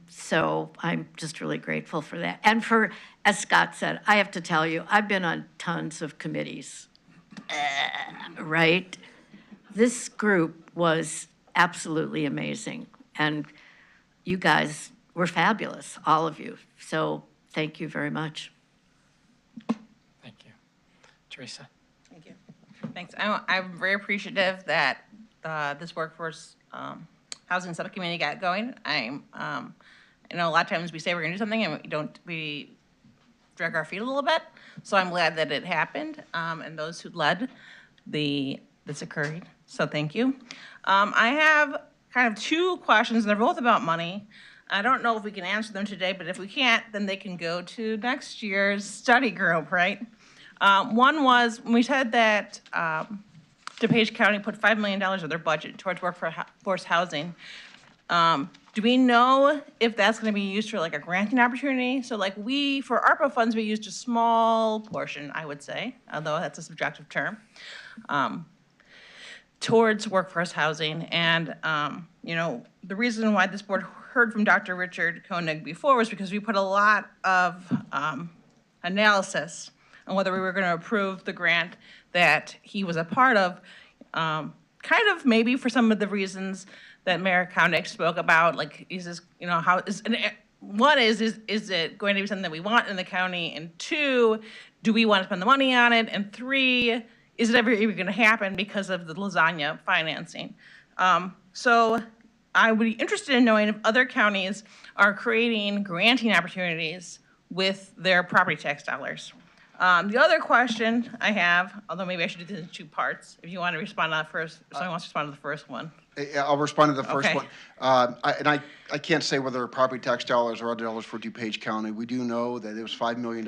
So I'm just really grateful for that. And for, as Scott said, I have to tell you, I've been on tons of committees, right? This group was absolutely amazing. And you guys were fabulous, all of you. So thank you very much. Thank you. Teresa? Thank you. Thanks. I'm very appreciative that this workforce housing subcommittee got going. You know, a lot of times we say we're going to do something and we drag our feet a little bit. So I'm glad that it happened, and those who led this occurred. So thank you. I have kind of 2 questions, and they're both about money. I don't know if we can answer them today, but if we can't, then they can go to next year's study group, right? One was, when we said that DuPage County put $5 million of their budget towards workforce housing. Do we know if that's going to be used for like a granting opportunity? So like for ARPA funds, we used a small portion, I would say, although that's a subjective term, towards workforce housing. And, you know, the reason why this board heard from Dr. Richard Koenig before was because we put a lot of analysis on whether we were going to approve the grant that he was a part of, kind of maybe for some of the reasons that Mayor Koenig spoke about, like, is this, you know, one is it going to be something that we want in the county? And 2, do we want to spend the money on it? And 3, is it ever even going to happen because of the lasagna financing? So I would be interested in knowing if other counties are creating granting opportunities with their property tax dollars. The other question I have, although maybe I should do this in 2 parts, if you want to respond to that first, if someone wants to respond to the first one. I'll respond to the first Okay. one. I can't say whether property tax dollars or other dollars for DuPage County. We do know that it was $5 million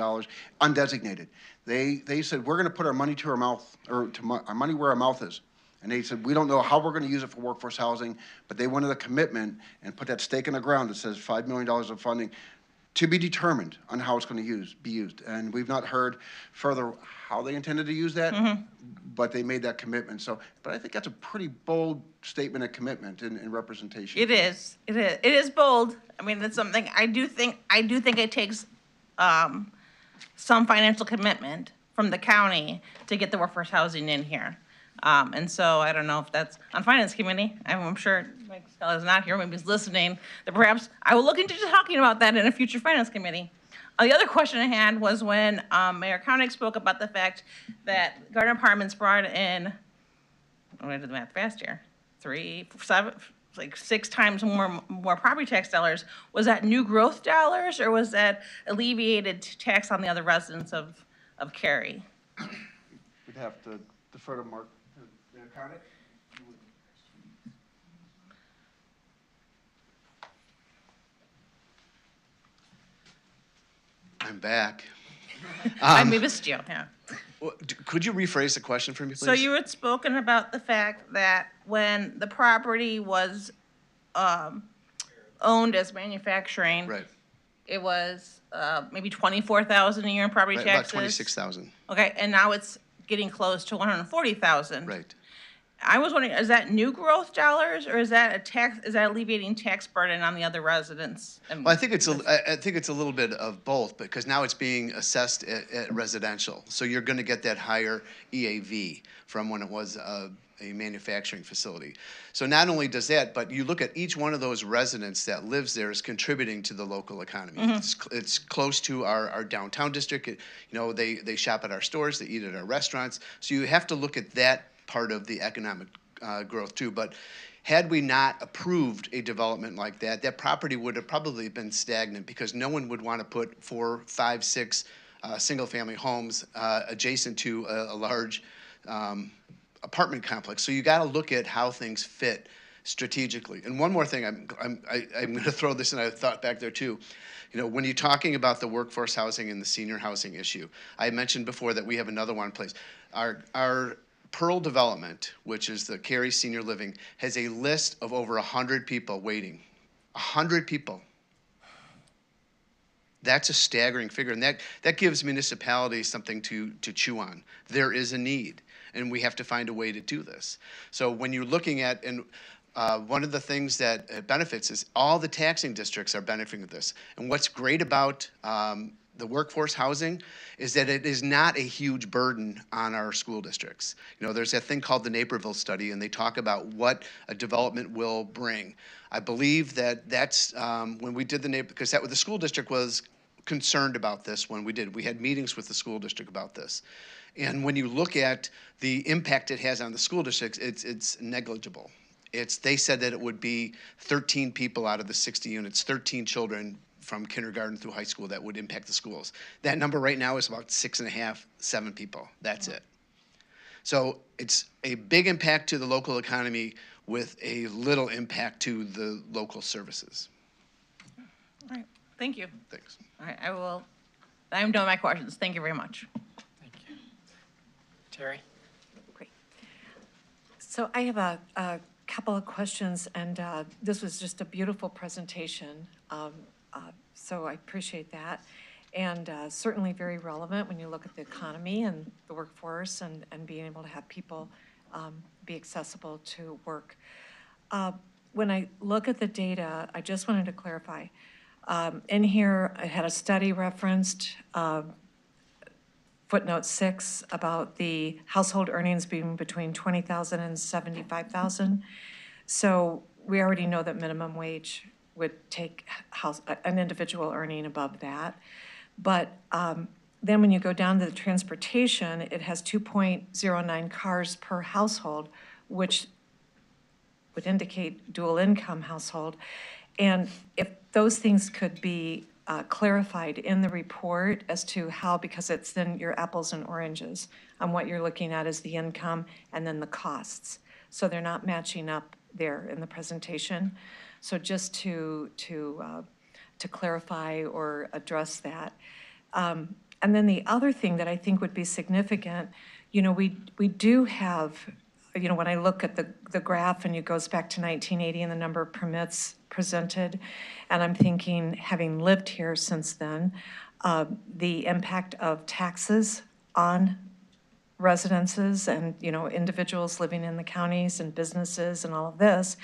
undesignated. They said, we're going to put our money to our mouth, or our money where our mouth is. And they said, we don't know how we're going to use it for workforce housing, but they wanted a commitment and put that stake in the ground that says $5 million of funding to be determined on how it's going to be used. And we've not heard further how they intended to use that, but they made that commitment. So, but I think that's a pretty bold statement of commitment and representation. It is. It is bold. I mean, that's something I do think it takes some financial commitment from the county to get the workforce housing in here. And so I don't know if that's on finance committee. I'm sure Mike Scala is not here, maybe he's listening, that perhaps I will look into talking about that in a future finance committee. The other question I had was when Mayor Koenig spoke about the fact that Gardner Apartments brought in, I did the math fast here, like 6 times more property tax dollars. Was that new growth dollars, or was that alleviated tax on the other residents of Cary? We'd have to defer to Mark to comment. I'm back. I missed you, yeah. Could you rephrase the question for me, please? So you had spoken about the fact that when the property was owned as manufacturing, Right. it was maybe 24,000 a year in property Right, taxes? about 26,000. Okay, and now it's getting close to 140,000. Right. I was wondering, is that new growth dollars, or is that alleviating tax burden on the other residents? Well, I think it's a little bit of both, because now it's being assessed at residential. So you're going to get that higher EAV from when it was a manufacturing facility. So not only does that, but you look at each one of those residents that lives there is contributing to the local economy. It's close to our downtown district. They shop at our stores, they eat at our restaurants. So you have to look at that part of the economic growth too. But had we not approved a development like that, that property would have probably been stagnant, because no one would want to put 4, 5, 6 single-family homes adjacent to a large apartment complex. So you got to look at how things fit strategically. And one more thing, I'm going to throw this in. I thought back there too. When you're talking about the workforce housing and the senior housing issue, I mentioned before that we have another one in place. Our Pearl Development, which is the Cary Senior Living, has a list of over 100 people waiting. 100 people. That's a staggering figure, and that gives municipalities something to chew on. There is a need, and we have to find a way to do this. So when you're looking at, and one of the things that benefits is all the taxing districts are benefiting of this. And what's great about the workforce housing is that it is not a huge burden on our school districts. There's that thing called the Naperville study, and they talk about what a development will bring. I believe that's when we did because the school district was concerned about this when we had meetings with the school district about this. And when you look at the impact it has on the school districts, it's negligible. They said that it would be 13 people out of the 60 units, 13 children from kindergarten through high school that would impact the schools. That number right now is about 6.5, 7 people. That's it. So it's a big impact to the local economy with a little impact to the local services. All right, thank you. Thanks. All right, I'm done with my questions. Thank you very much. Thank you. Terry? Great. So I have a couple of questions, and this was just a beautiful presentation. So I appreciate that. And certainly very relevant when you look at the economy and the workforce and being able to have people be accessible to work. When I look at the data, I just wanted to clarify. In here, I had a study referenced, footnote 6, about the household earnings being between $20,000 and $75,000. So we already know that minimum wage would take an individual earning above that. But then when you go down to the transportation, it has 2.09 cars per household, which would indicate dual income household. And if those things could be clarified in the report as to how, because it's then your apples and oranges on what you're looking at as the income and then the costs. So they're not matching up there in the presentation. So just to clarify or address that. And then the other thing that I think would be significant, we do have, when I look at the graph and it goes back to 1980 and the number of permits presented, and I'm thinking, having lived here since then, the impact of taxes on residences and, individuals living in the counties and businesses and all of this.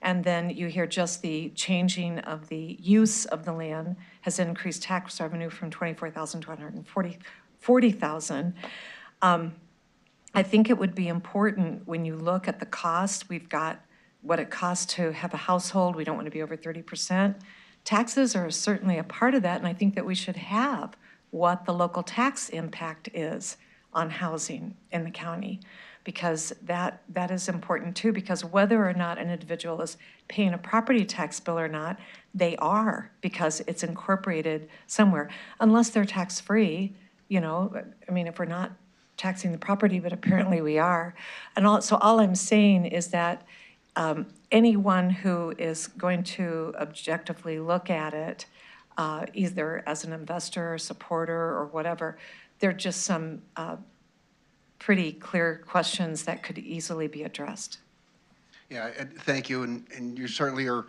And then you hear just the changing of the use of the land has increased tax revenue from 24,000 to 140,000. I think it would be important when you look at the cost. We've got what it costs to have a household. We don't want to be over 30%. Taxes are certainly a part of that, and I think that we should have what the local tax impact is on housing in the county. because that is important too, because whether or not an individual is paying a property tax bill or not, they are, because it's incorporated somewhere, unless they're tax-free, I mean, if we're not taxing the property, but apparently we are. And so all I'm saying is that anyone who is going to objectively look at it, either as an investor or supporter or whatever, there are just some pretty clear questions that could easily be addressed. Yeah, thank you, and you certainly are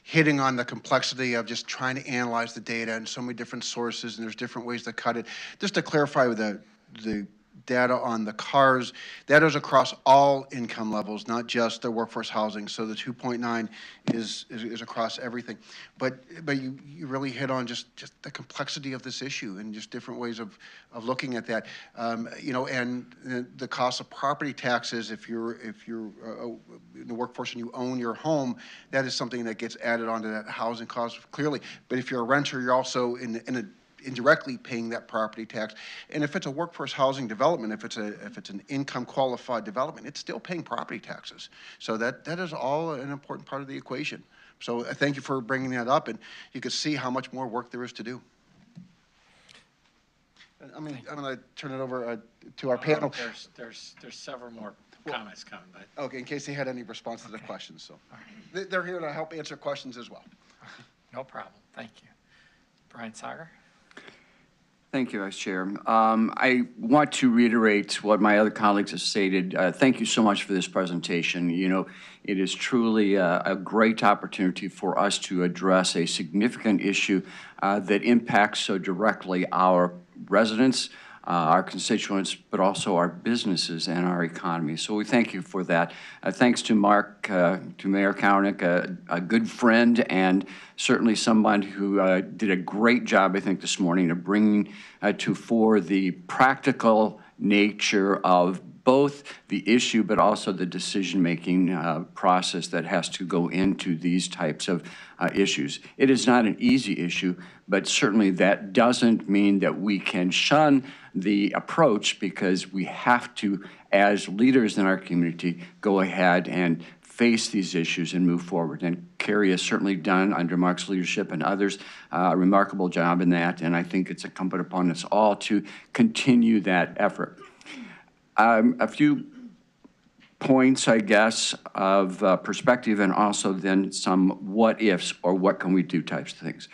hitting on the complexity of just trying to analyze the data and so many different sources, and there's different ways to cut it. Just to clarify with the data on the cars, that is across all income levels, not just the workforce housing. So the 2.9 is across everything. But you really hit on just the complexity of this issue and just different ways of looking at that. And the cost of property taxes, if you're in the workforce and you own your home, that is something that gets added onto that housing cost clearly. But if you're a renter, you're also indirectly paying that property tax. And if it's a workforce housing development, if it's an income qualified development, it's still paying property taxes. So that is all an important part of the equation. So thank you for bringing that up, and you can see how much more work there is to do. I'm going to turn it over to our panel. There's several more comments coming, but okay, in case they had any response to the questions. So they're here to help answer questions as well. No problem. Thank you. Brian Sager. Thank you, Vice Chair. I want to reiterate what my other colleagues have stated. Thank you so much for this presentation. It is truly a great opportunity for us to address a significant issue that impacts so directly our residents, our constituents, but also our businesses and our economy. So we thank you for that. Thanks to Mark, to Mayor Koenig, a good friend, and certainly someone who did a great job, I think, this morning of bringing to fore the practical nature of both the issue but also the decision-making process that has to go into these types of issues. It is not an easy issue, but certainly that doesn't mean that we can shun the approach, because we have to, as leaders in our community, go ahead and face these issues and move forward. And Carrie has certainly done, under Mark's leadership and others, a remarkable job in that, and I think it's incumbent upon us all to continue that effort. A few points, I guess, of perspective, and also then some what-ifs or what can we do types of things.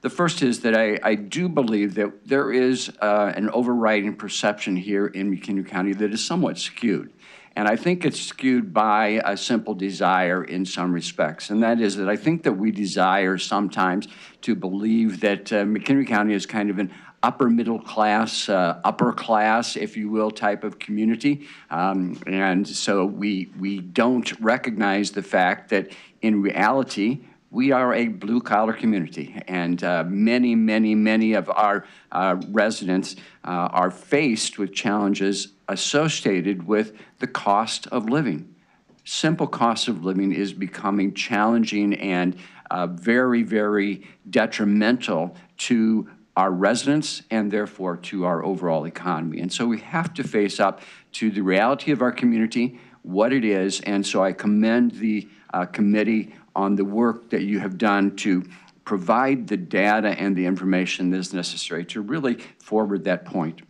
The first is that I do believe that there is an overriding perception here in McHenry County that is somewhat skewed. And I think it's skewed by a simple desire in some respects. And that is that I think that we desire sometimes to believe that McHenry County is kind of an upper middle class, upper class, if you will, type of community. And so we don't recognize the fact that in reality, we are a blue-collar community, and many of our residents are faced with challenges associated with the cost of living. Simple cost of living is becoming challenging and very, very detrimental to our residents and therefore to our overall economy. And so we have to face up to the reality of our community, what it is, and so I commend the committee on the work that you have done to provide the data and the information that is necessary to really forward that point.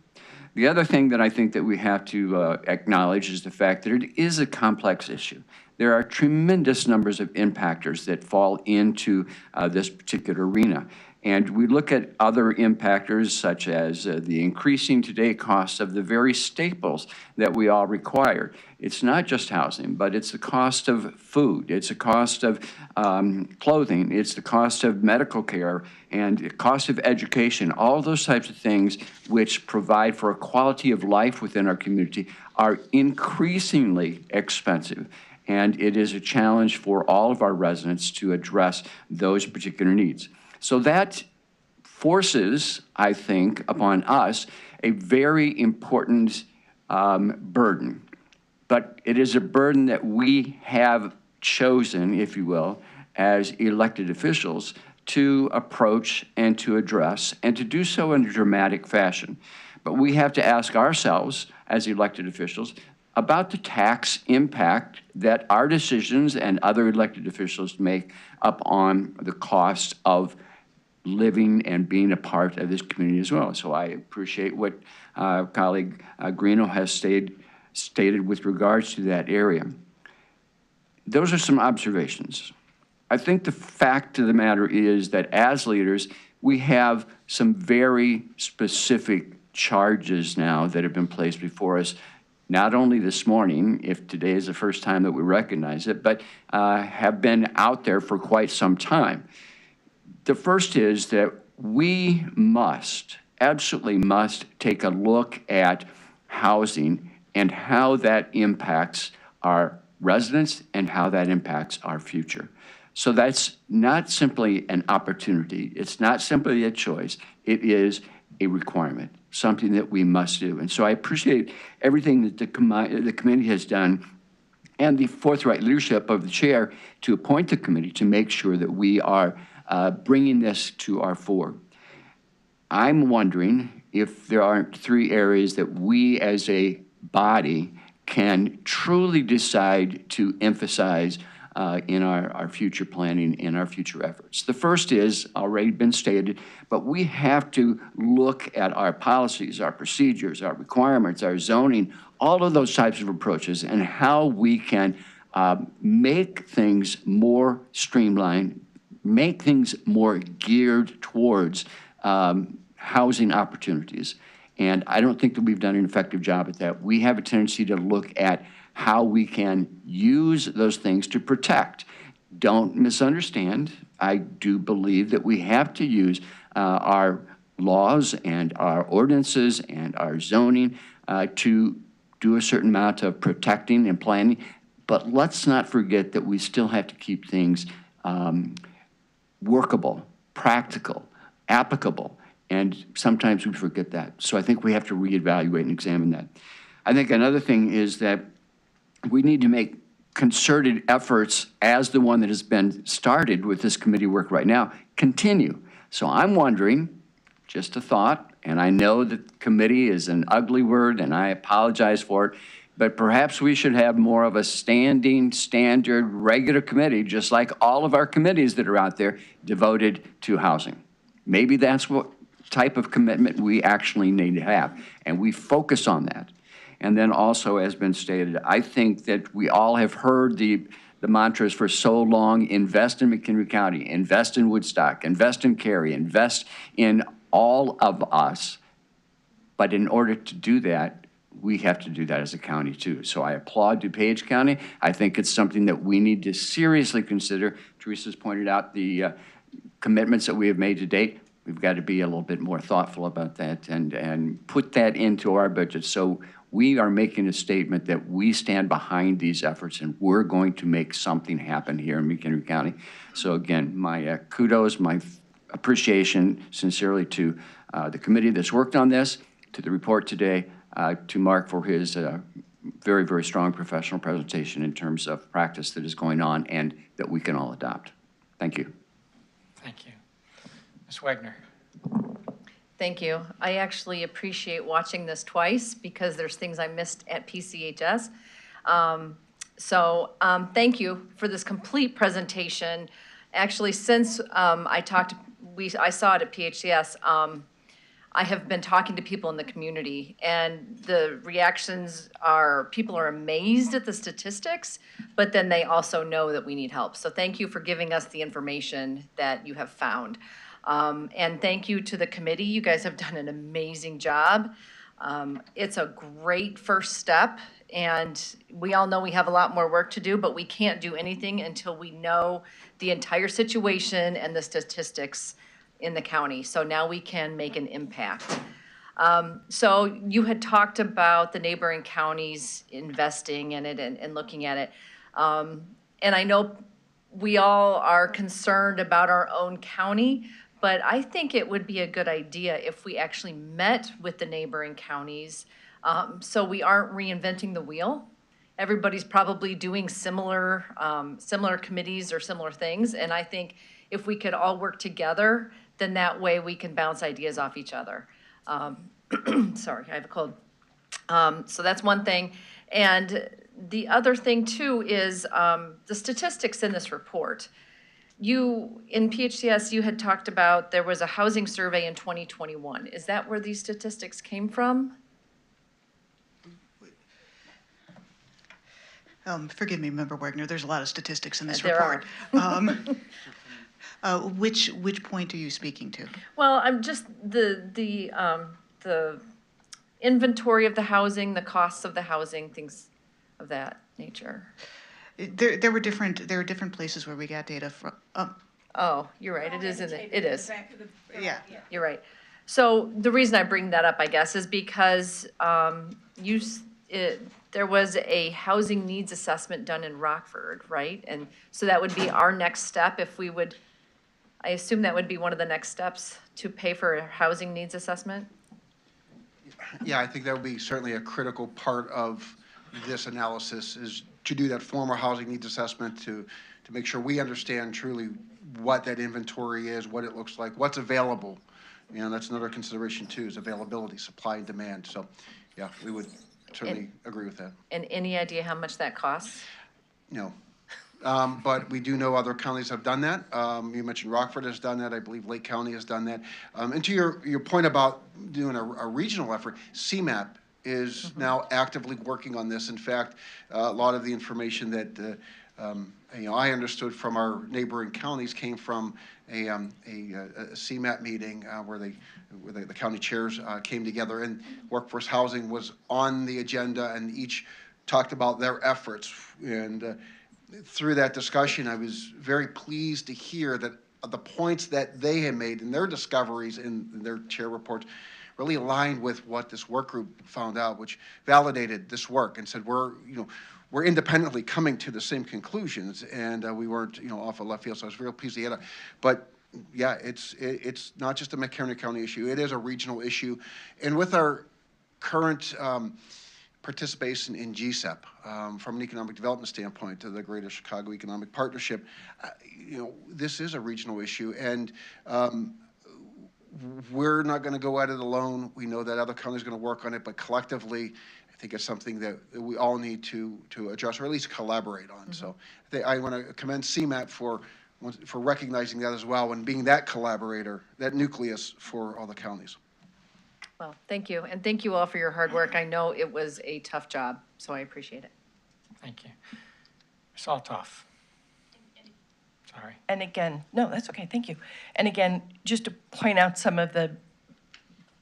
The other thing that I think that we have to acknowledge is the fact that it is a complex issue. There are tremendous numbers of impactors that fall into this particular arena. And we look at other impactors such as the increasing today costs of the very staples that we all require. It's not just housing, but it's the cost of food, it's the cost of clothing, it's the cost of medical care, and the cost of education. All those types of things which provide for a quality of life within our community are increasingly expensive. And it is a challenge for all of our residents to address those particular needs. So that forces, I think, upon us a very important burden. But it is a burden that we have chosen, if you will, as elected officials to approach and to address, and to do so in a dramatic fashion. But we have to ask ourselves, as elected officials, about the tax impact that our decisions and other elected officials make up on the cost of living and being a part of this community as well. So I appreciate what colleague Greeno has stated with regards to that area. Those are some observations. I think the fact of the matter is that as leaders, we have some very specific charges now that have been placed before us, not only this morning, if today is the first time that we recognize it, but have been out there for quite some time. The first is that we must, absolutely must, take a look at housing and how that impacts our residents and how that impacts our future. So that's not simply an opportunity. It's not simply a choice. It is a requirement, something that we must do. And so I appreciate everything that the committee has done and the forthright leadership of the chair to appoint the committee to make sure that we are bringing this to our fore. I'm wondering if there aren't three areas that we as a body can truly decide to emphasize in our future planning, in our future efforts. The first is already been stated, but we have to look at our policies, our procedures, our requirements, our zoning, all of those types of approaches and how we can make things more streamlined, make things more geared towards housing opportunities. And I don't think that we've done an effective job at that. We have a tendency to look at how we can use those things to protect. Don't misunderstand. I do believe that we have to use our laws and our ordinances and our zoning to do a certain amount of protecting and planning. But let's not forget that we still have to keep things workable, practical, applicable. And sometimes we forget that. So I think we have to reevaluate and examine that. I think another thing is that we need to make concerted efforts, as the one that has been started with this committee work right now, continue. So I'm wondering, just a thought, and I know that committee is an ugly word and I apologize for it, but perhaps we should have more of a standing, standard, regular committee, just like all of our committees that are out there, devoted to housing. Maybe that's what type of commitment we actually need to have, and we focus on that. And then also, as been stated, I think that we all have heard the mantras for so long: invest in McHenry County, invest in Woodstock, invest in Cary, invest in all of us. But in order to do that, we have to do that as a county too. So I applaud DuPage County. I think it's something that we need to seriously consider. Teresa's pointed out the commitments that we have made to date. We've got to be a little bit more thoughtful about that and put that into our budget. So we are making a statement that we stand behind these efforts and we're going to make something happen here in McHenry County. So again, my kudos, my appreciation sincerely to the committee that's worked on this, to the report today, to Mark for his very, very strong professional presentation in terms of practice that is going on and that we can all adopt. Thank you. Thank you. Ms. Wagner. Thank you. I actually appreciate watching this twice because there's things I missed at PCHS. Thank you for this complete presentation. Actually, since I saw it at PHCS, I have been talking to people in the community, and the reactions are, people are amazed at the statistics, but then they also know that we need help. So thank you for giving us the information that you have found. And thank you to the committee. You guys have done an amazing job. It's a great first step, and we all know we have a lot more work to do, but we can't do anything until we know the entire situation and the statistics in the county. So now we can make an impact. So you had talked about the neighboring counties investing in it and looking at it. And I know we all are concerned about our own county, but I think it would be a good idea if we actually met with the neighboring counties, so we aren't reinventing the wheel. Everybody's probably doing similar committees or similar things, and I think if we could all work together, then that way we can bounce ideas off each other. Sorry, I have a cold. So that's one thing. And the other thing too is the statistics in this report. You, in PHCS, you had talked about there was a housing survey in 2021. Is that where these statistics came from? Forgive me, Member Wagner, there's a lot of statistics in this There are. report. Which point are you speaking to? Well, I'm just the inventory of the housing, the costs of the housing, things of that nature. There were different places where we got data from. Oh, you're right, it is it is. Yeah. You're right. So the reason I bring that up, I guess, is because there was a housing needs assessment done in Rockford, right? And so that would be our next step if we would, I assume that would be one of the next steps to pay for a housing needs assessment? Yeah, I think that would be certainly a critical part of this analysis, is to do that formal housing needs assessment to make sure we understand truly what that inventory is, what it looks like, what's available. You know, that's another consideration too, is availability, supply and demand. So, yeah, we would certainly agree with that. And any idea how much that costs? No. But we do know other counties have done that. You mentioned Rockford has done that. I believe Lake County has done that. And to your point about doing a regional effort, CMAP is now actively working on this. In fact, a lot of the information that I understood from our neighboring counties came from a CMAP meeting where the county chairs came together, and workforce housing was on the agenda, and each talked about their efforts. And through that discussion, I was very pleased to hear that the points that they had made in their discoveries in their chair reports really aligned with what this work group found out, which validated this work and said we're independently coming to the same conclusions, and we weren't off of left field. So I was very pleased to hear that. But yeah, it's not just a McHenry County issue; it is a regional issue, and with our current participation in GSEP from an economic development standpoint to the Greater Chicago Economic Partnership, this is a regional issue, and we're not going to go at it alone. We know that other counties are going to work on it, but collectively, I think it's something that we all need to address, or at least collaborate on. So I want to commend CMAP for recognizing that as well and being that collaborator, that nucleus for all the counties. Well, thank you, and thank you all for your hard work. I know it was a tough job, so I appreciate it. Thank you. Ms. Altoff. Sorry. And again, no, that's okay, thank you. And again, just to point out some of the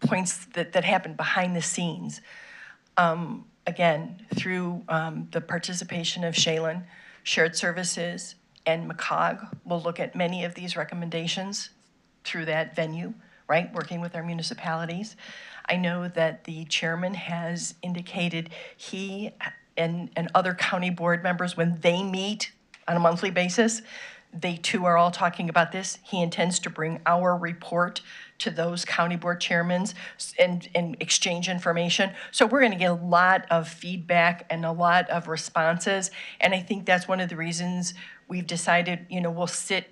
points that happened behind the scenes. Again, through the participation of Shaylin, Shared Services, and McCog, we'll look at many of these recommendations through that venue, right, working with our municipalities. I know that the chairman has indicated he and other county board members, when they meet on a monthly basis, they too are all talking about this. He intends to bring our report to those county board chairmen and exchange information. So we're going to get a lot of feedback and a lot of responses. And I think that's one of the reasons we've decided, we'll sit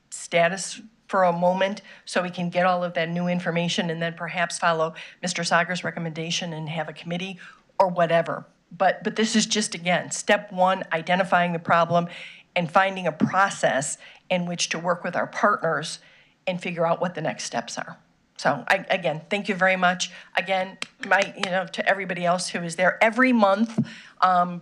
status for a moment so we can get all of that new information and then perhaps follow Mr. Sager's recommendation and have a committee or whatever. But this is just, again, step one, identifying the problem and finding a process in which to work with our partners and figure out what the next steps are. So again, thank you very much. Again, to everybody else who is there every month,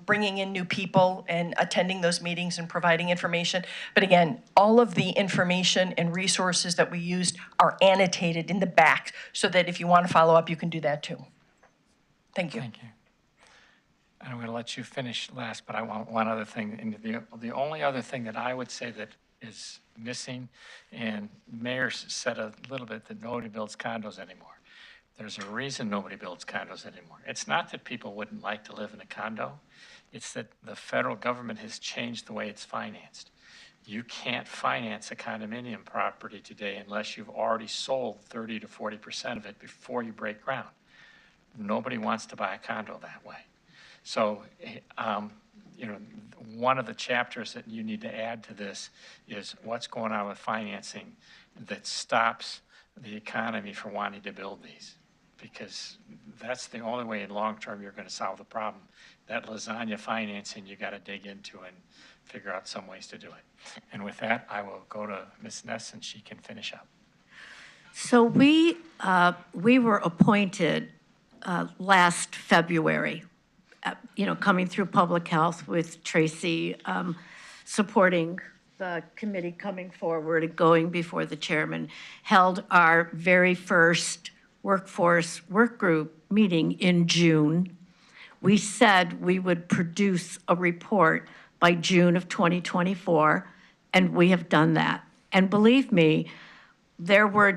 bringing in new people and attending those meetings and providing information. But again, all of the information and resources that we used are annotated in the back so that if you want to follow up, you can do that too. Thank you. Thank you. And I'm going to let you finish last, but I want one other thing. And the only other thing that I would say that is missing, and Mayor said a little bit that nobody builds condos anymore. There's a reason nobody builds condos anymore. It's not that people wouldn't like to live in a condo. It's that the federal government has changed the way it's financed. You can't finance a condominium property today unless you've already sold 30 to 40% of it before you break ground. Nobody wants to buy a condo that way. So, one of the chapters that you need to add to this is what's going on with financing that stops the economy from wanting to build these. because that's the only way in long term you're going to solve the problem. That lasagna financing, you got to dig into and figure out some ways to do it. And with that, I will go to Ms. Ness and she can finish up. So we were appointed last February, coming through public health with Tracy, supporting the committee coming forward and going before the chairman, held our very first workforce work group meeting in June. We said we would produce a report by June of 2024, and we have done that. And believe me, there were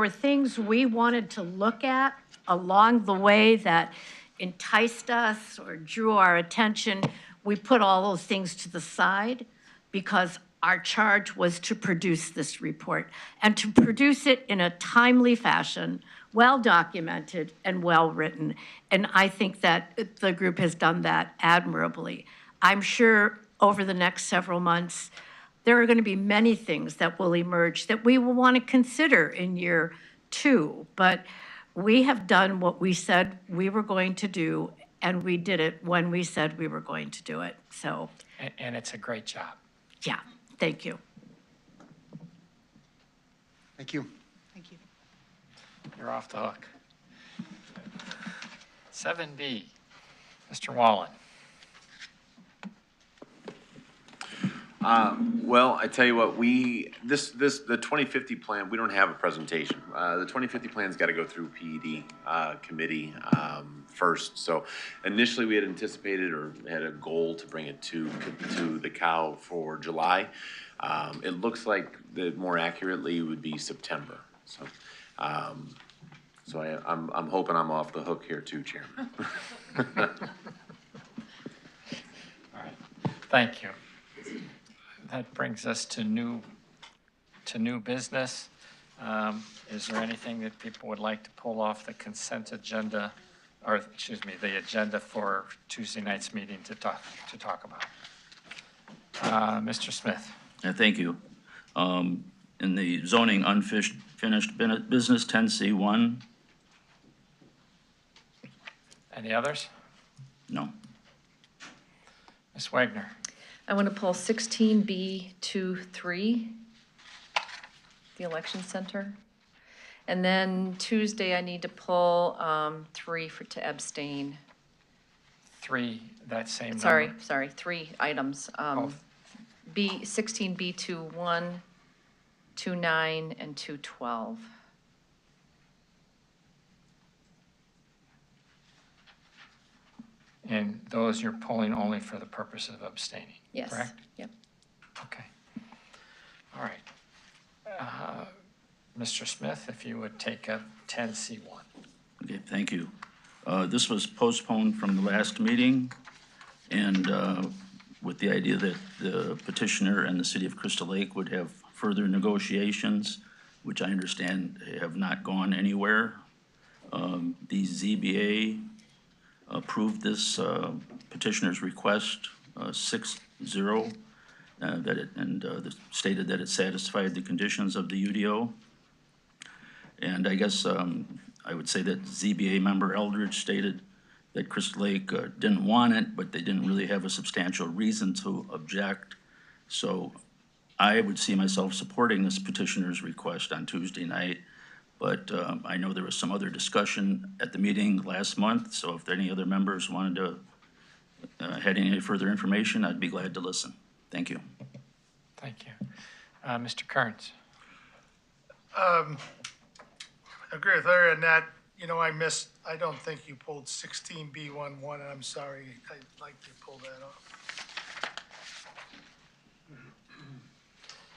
things we wanted to look at along the way that enticed us or drew our attention. We put all those things to the side because our charge was to produce this report and to produce it in a timely fashion, well-documented and well-written. And I think that the group has done that admirably. I'm sure over the next several months, there are going to be many things that will emerge that we will want to consider in year 2. But we have done what we said we were going to do, and we did it when we said we were going to do it. So, And it's a great job. yeah, thank you. Thank you. Thank you. You're off the hook. 7B, Mr. Wallen. Well, I tell you what, the 2050 plan, we don't have a presentation. The 2050 plan's got to go through PED committee first. So initially we had anticipated or had a goal to bring it to the COW for July. It looks like that more accurately would be September. So, I'm hoping I'm off the hook here too, Chairman. All right, thank you. That brings us to new business. Is there anything that people would like to pull off the consent agenda, or excuse me, the agenda for Tuesday night's meeting to talk about? Mr. Smith. Thank you. In the zoning unfinished business 10C1. Any others? No. Ms. Wagner. I want to pull 16B23, the election center. And then Tuesday, I need to pull 3 to abstain. 3, that same number? Sorry, 3 items. 16B21, 29, and 212. And those you're pulling only for the purpose of abstaining, Yes. correct? Yep. Okay. All right. Mr. Smith, if you would take up 10C1. Okay, thank you. This was postponed from the last meeting, and with the idea that the petitioner and the city of Crystal Lake would have further negotiations, which I understand have not gone anywhere. The ZBA approved this petitioner's request 6-0, stated that it satisfied the conditions of the UDO. And I guess I would say that ZBA member Eldridge stated that Crystal Lake didn't want it, but they didn't really have a substantial reason to object. So I would see myself supporting this petitioner's request on Tuesday night. But I know there was some other discussion at the meeting last month, so if any other members wanted to had any further information, I'd be glad to listen. Thank you. Thank you. Mr. Kearns. I agree with Larry on that. You know, I don't think you pulled 16B11, and I'm sorry. I'd like to pull that off.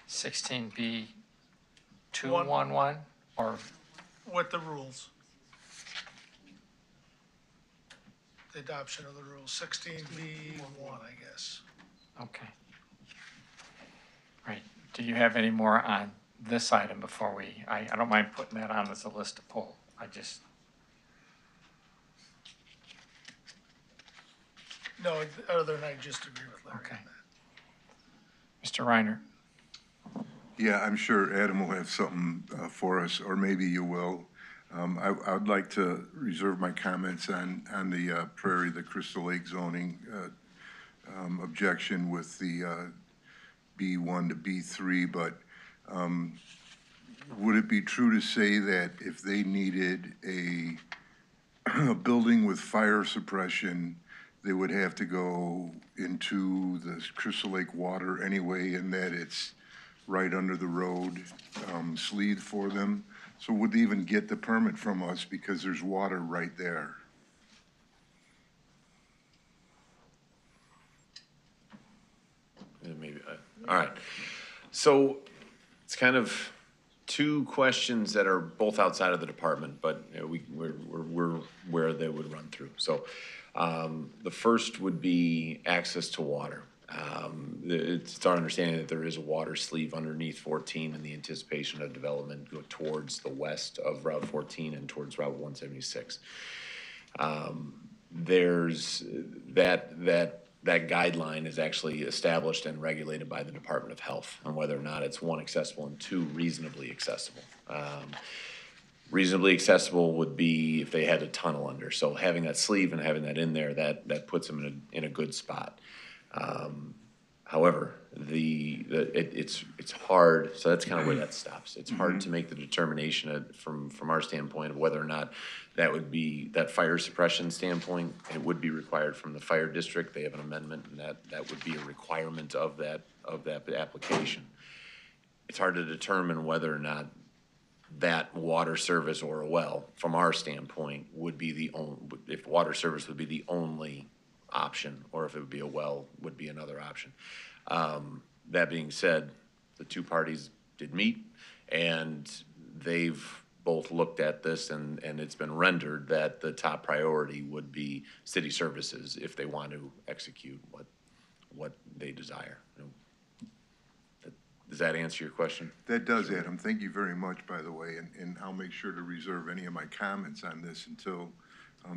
16B211 or? With the rules. The adoption of the rules, 16B1, I guess. Okay. Right. Do you have any more on this item before I don't mind putting that on as a list to pull. No, other than I just agree with Larry Okay. on that. Mr. Reiner. Yeah, I'm sure Adam will have something for us, or maybe you will. I would like to reserve my comments on the Prairie, the Crystal Lake zoning objection with the B1 to B3, but would it be true to say that if they needed a building with fire suppression, they would have to go into the Crystal Lake water anyway, and that it's right under the road, sleeved for them? So would they even get the permit from us because there's water right there? Maybe, all right. So it's kind of two questions that are both outside of the department, but you know, we're where they would run through. So the first would be access to water. It's our understanding that there is a water sleeve underneath 14 in the anticipation of development go towards the west of Route 14 and towards Route 176. There's that guideline is actually established and regulated by the Department of Health on whether or not it's one, accessible, and two, reasonably accessible. Reasonably accessible would be if they had a tunnel under. So having that sleeve and having that in there, that puts them in a good spot. However, it's hard, so that's kind of where that stops. It's hard to make the determination from our standpoint of whether or not that would be, that fire suppression standpoint, it would be required from the fire district. They have an amendment, and that would be a requirement of that application. It's hard to determine whether or not that water service or a well, from our standpoint, would be the only, if water service would be the only option, or if it would be a well, would be another option. That being said, the two parties did meet, and they've both looked at this, and it's been rendered that the top priority would be city services if they want to execute what they desire. Does that answer your question? That does, Adam. Thank you very much, by the way, and I'll make sure to reserve any of my comments on this until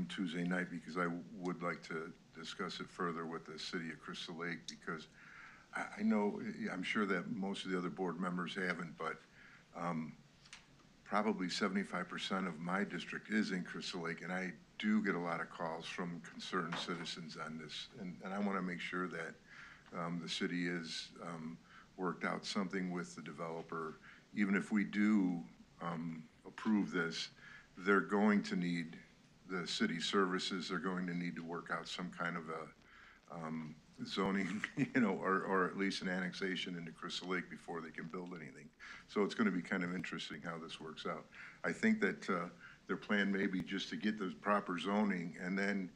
Tuesday night, because I would like to discuss it further with the city of Crystal Lake, because I know, I'm sure that most of the other board members haven't, but probably 75% of my district is in Crystal Lake, and I do get a lot of calls from concerned citizens on this, and I want to make sure that the city is worked out something with the developer. Even if we do approve this, they're going to need the city services. They're going to need to work out some kind of a zoning, or at least an annexation into Crystal Lake before they can build anything. So it's going to be kind of interesting how this works out. I think that their plan may be just to get the proper zoning and then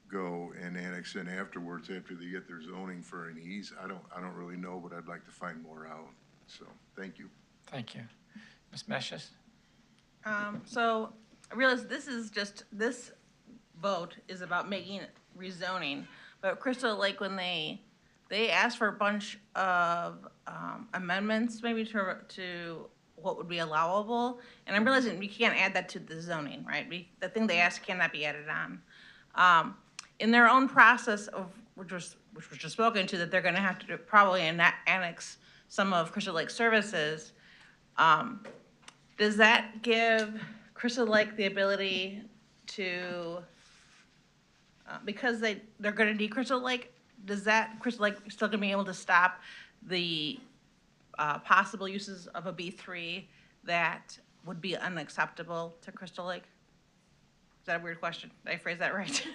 go and annex in afterwards after they get their zoning for an ease. I don't really know, but I'd like to find more out. So thank you. Thank you. Ms. Meshes? So I realize this vote is about making rezoning, but Crystal Lake, when they asked for a bunch of amendments maybe to what would be allowable, and I'm realizing we can't add that to the zoning, right? The thing they asked cannot be added on. In their own process of, which was just spoken to, that they're gonna have to probably annex some of Crystal Lake services, does that give Crystal Lake the ability to, because they're gonna need Crystal Lake, does that Crystal Lake still gonna be able to stop the possible uses of a B3 that would be unacceptable to Crystal Lake? Is that a weird question? Did I phrase that right?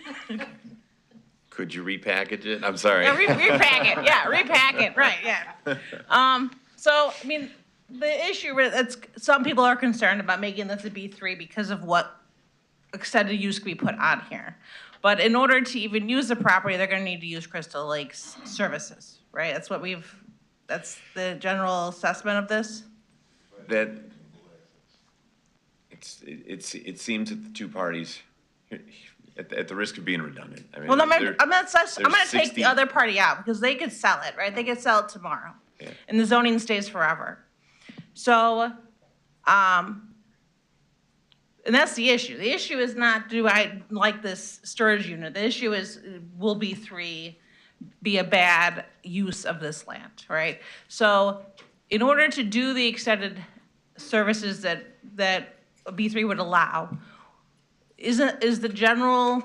Could you repackage it? I'm sorry. Yeah, repack it. Yeah, repack it. Right. Yeah. So I mean, the issue that's some people are concerned about making this a B3 because of what extended use could be put on here. But in order to even use the property, they're going to need to use Crystal Lake's services, right? That's the general assessment of this. That it seems that the two parties, at the risk of being redundant. I mean, well, I'm gonna take 60 the other party out because they could sell it, right? They could sell it tomorrow, and the zoning stays forever. So, and that's the issue. The issue is not, do I like this storage unit? The issue is, will B3 be a bad use of this land, right? So in order to do the extended services that a B3 would allow, is the general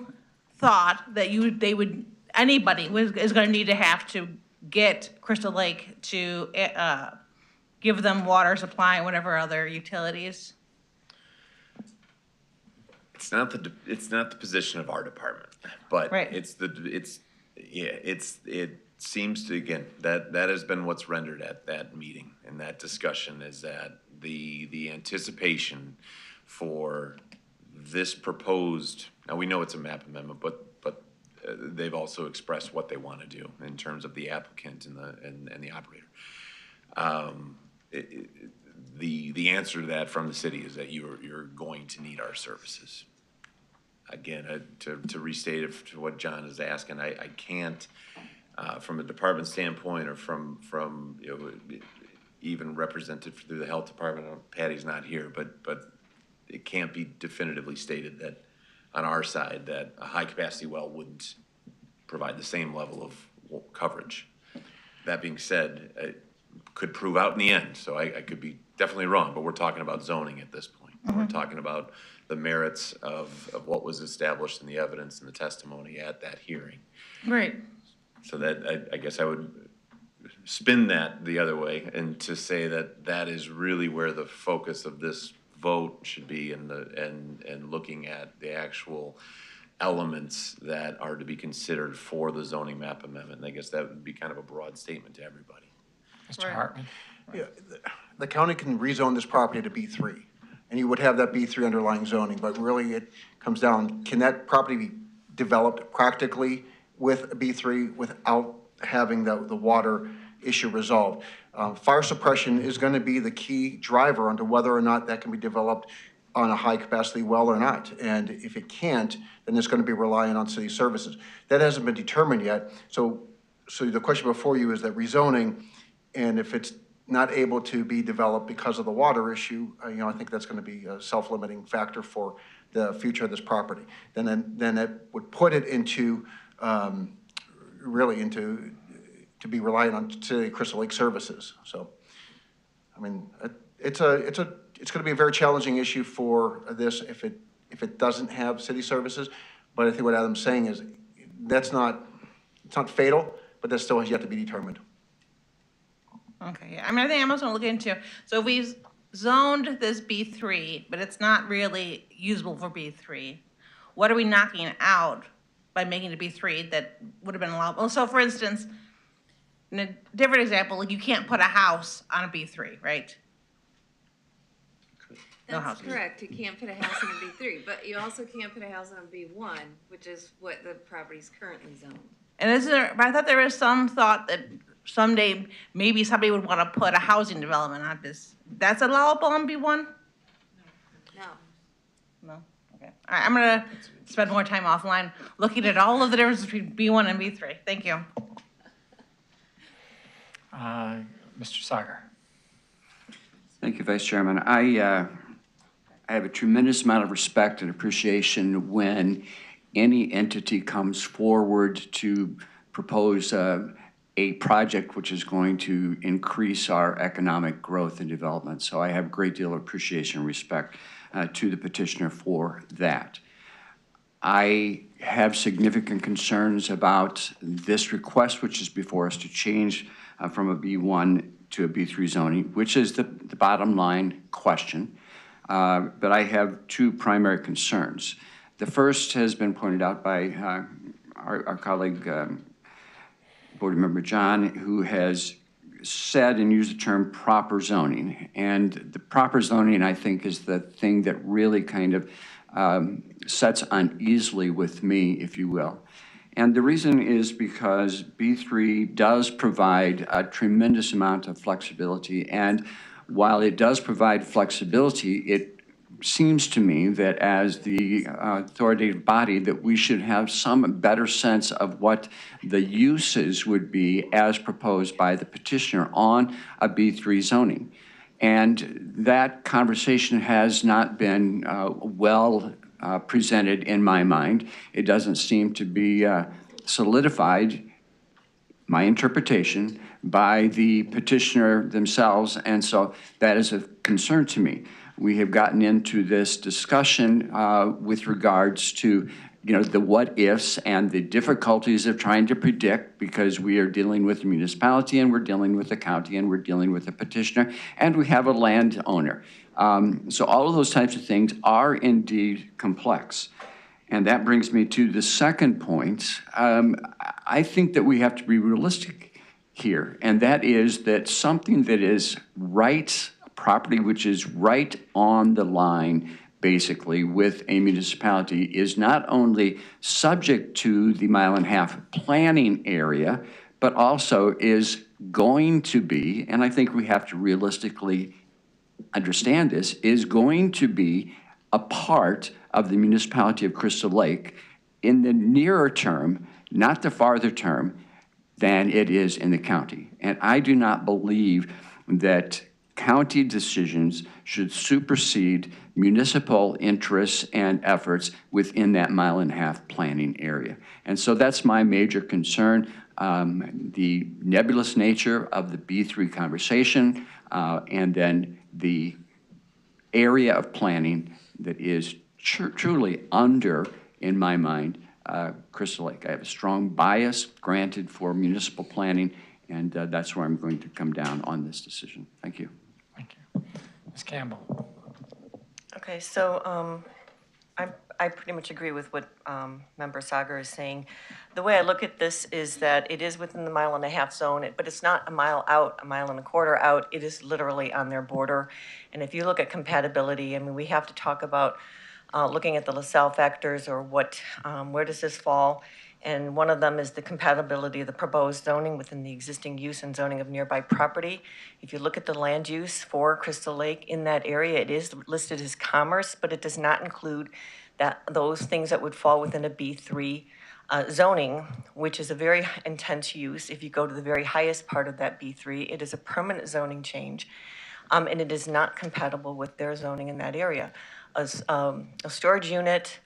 thought that anybody is going to need to have to get Crystal Lake to give them water supply and whatever other utilities? It's not the position of our department, but Right. it seems to, again, that has been what's rendered at that meeting and that discussion, is that the anticipation for this proposed, now we know it's a map amendment, but they've also expressed what they want to do in terms of the applicant and the operator. The answer to that from the city is that you're going to need our services. Again, to restate it to what John is asking, I can't, from a department standpoint, or from even represented through the health department. Patty's not here, but it can't be definitively stated that on our side that a high capacity well wouldn't provide the same level of coverage. That being said, it could prove out in the end, so I could be definitely wrong, but we're talking about zoning at this point. We're talking about the merits of what was established in the evidence and the testimony at that hearing. Right. So that, I guess I would spin that the other way and to say that is really where the focus of this vote should be, and looking at the actual elements that are to be considered for the zoning map amendment. And I guess that would be kind of a broad statement to everybody. Mr. Hartman? Yeah, the county can rezone this property to B3, and you would have that B3 underlying zoning, but really it comes down, can that property be developed practically with a B3 without having the water issue resolved? Fire suppression is going to be the key driver onto whether or not that can be developed on a high-capacity well or not. And if it can't, then it's going to be reliant on city services. That hasn't been determined yet. So the question before you is that rezoning, and if it's not able to be developed because of the water issue, I think that's going to be a self-limiting factor for the future of this property. Then it would put it into, really into, to be reliant on city Crystal Lake services. So, I mean, it's going to be a very challenging issue for this if it doesn't have city services. But I think what Adam's saying is it's not fatal, but that still has yet to be determined. Okay, yeah. I mean, I think I'm also looking into, so if we zoned this B3, but it's not really usable for B3, what are we knocking out by making it B3 that would have been allowable? So for instance, in a different example, like you can't put a house on a B3, right? No That's houses. correct. You can't put a house on a B3, but you also can't put a house on a B1, which is what the property's currently zoned. And but I thought there was some thought that someday maybe somebody would want to put a housing development on this. That's allowable on B1? No. No? Okay. All right, I'm going to spend more time offline looking at all of the differences between B1 and B3. Thank you. Mr. Sagar? Thank you, Vice Chairman. I have a tremendous amount of respect and appreciation when any entity comes forward to propose a project which is going to increase our economic growth and development. So I have a great deal of appreciation and respect to the petitioner for that. I have significant concerns about this request, which is before us, to change from a B1 to a B3 zoning, which is the bottom line question. But I have two primary concerns. The first has been pointed out by our colleague, Board Member John, who has said and used the term proper zoning. And the proper zoning, I think, is the thing that really kind of sets uneasily with me, if you will. And the reason is because B3 does provide a tremendous amount of flexibility. And while it does provide flexibility, it seems to me that as the authoritative body that we should have some better sense of what the uses would be as proposed by the petitioner on a B3 zoning. And that conversation has not been well presented in my mind. It doesn't seem to be solidified, my interpretation, by the petitioner themselves, and so that is a concern to me. we have gotten into this discussion with regards to, the what-ifs and the difficulties of trying to predict, because we are dealing with a municipality and we're dealing with a county and we're dealing with a petitioner and we have a landowner. So all of those types of things are indeed complex. And that brings me to the second point. I think that we have to be realistic here, and that is that something that is right, property which is right on the line, basically, with a municipality is not only subject to the 1.5 mile planning area, but also is going to be, and I think we have to realistically understand this, is going to be a part of the municipality of Crystal Lake in the nearer term, not the farther term, than it is in the county. And I do not believe that county decisions should supersede municipal interests and efforts within that 1.5 mile planning area. And so that's my major concern. The nebulous nature of the B3 conversation, and then the area of planning that is truly under, in my mind, Crystal Lake. I have a strong bias, granted, for municipal planning, and that's where I'm going to come down on this decision. Thank you. Thank you. Ms. Campbell. Okay, so I pretty much agree with what Member Sagar is saying. The way I look at this is that it is within the 1.5 mile zone, but it's not a mile out, 1.25 miles out. It is literally on their border. And if you look at compatibility, I mean, we have to talk about looking at the LaSalle factors, or what, where does this fall? And one of them is the compatibility of the proposed zoning within the existing use and zoning of nearby property. If you look at the land use for Crystal Lake in that area, it is listed as commerce, but it does not include those things that would fall within a B3 zoning, which is a very intense use. If you go to the very highest part of that B3, it is a permanent zoning change, and it is not compatible with their zoning in that area. A storage unit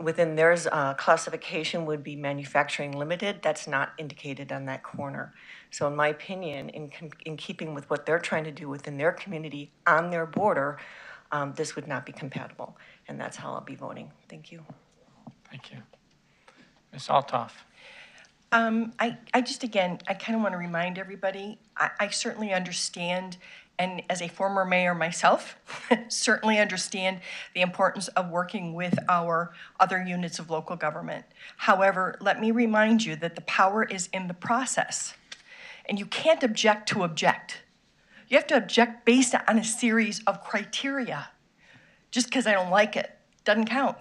within their classification would be manufacturing limited. That's not indicated on that corner. So in my opinion, in keeping with what they're trying to do within their community on their border, this would not be compatible. And that's how I'll be voting. Thank you. Thank you. Ms. Altoff. I just, again, I kind of want to remind everybody, I certainly understand, and as a former mayor myself, certainly understand the importance of working with our other units of local government. However, let me remind you that the power is in the process, and you can't object to object. You have to object based on a series of criteria. Just because I don't like it doesn't count.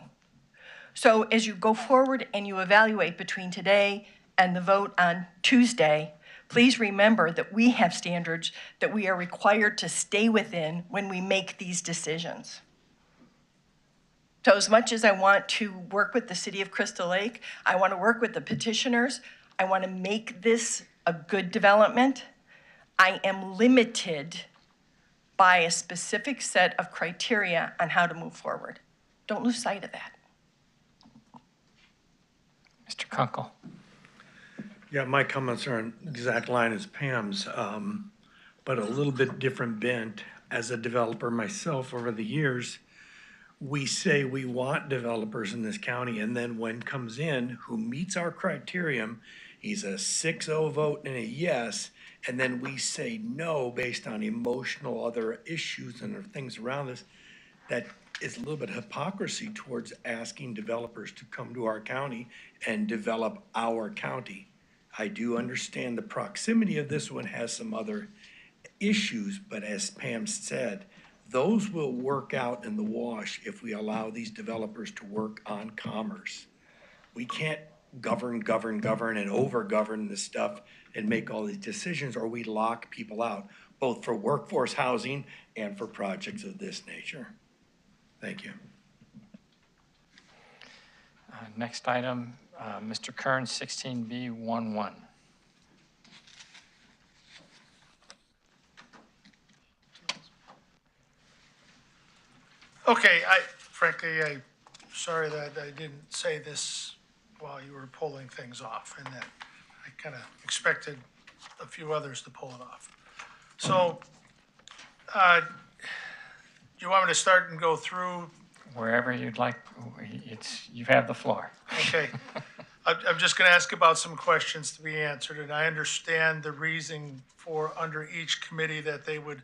So as you go forward and you evaluate between today and the vote on Tuesday, please remember that we have standards that we are required to stay within when we make these decisions. So as much as I want to work with the city of Crystal Lake, I want to work with the petitioners, I want to make this a good development, I am limited by a specific set of criteria on how to move forward. Don't lose sight of that. Mr. Kunkel. Yeah, my comments are on the exact line as Pam's, but a little bit different bent. As a developer myself over the years, we say we want developers in this county, and then when comes in who meets our criterion, he's a 6-0 vote and a yes, and then we say no based on emotional other issues and things around this. That is a little bit of hypocrisy towards asking developers to come to our county and develop our county. I do understand the proximity of this one has some other issues, but as Pam said, those will work out in the wash if we allow these developers to work on commerce. We can't govern and over-govern this stuff and make all these decisions, or we lock people out, both for workforce housing and for projects of this nature. Thank you. Next item, Mr. Kern, 16B11. Okay, frankly, I'm sorry that I didn't say this while you were pulling things off, and that I kind of expected a few others to pull it off. So, you want me to start and go through? Wherever you'd like, you have the floor. Okay. I'm just going to ask about some questions to be answered, and I understand the reason for under each committee that they would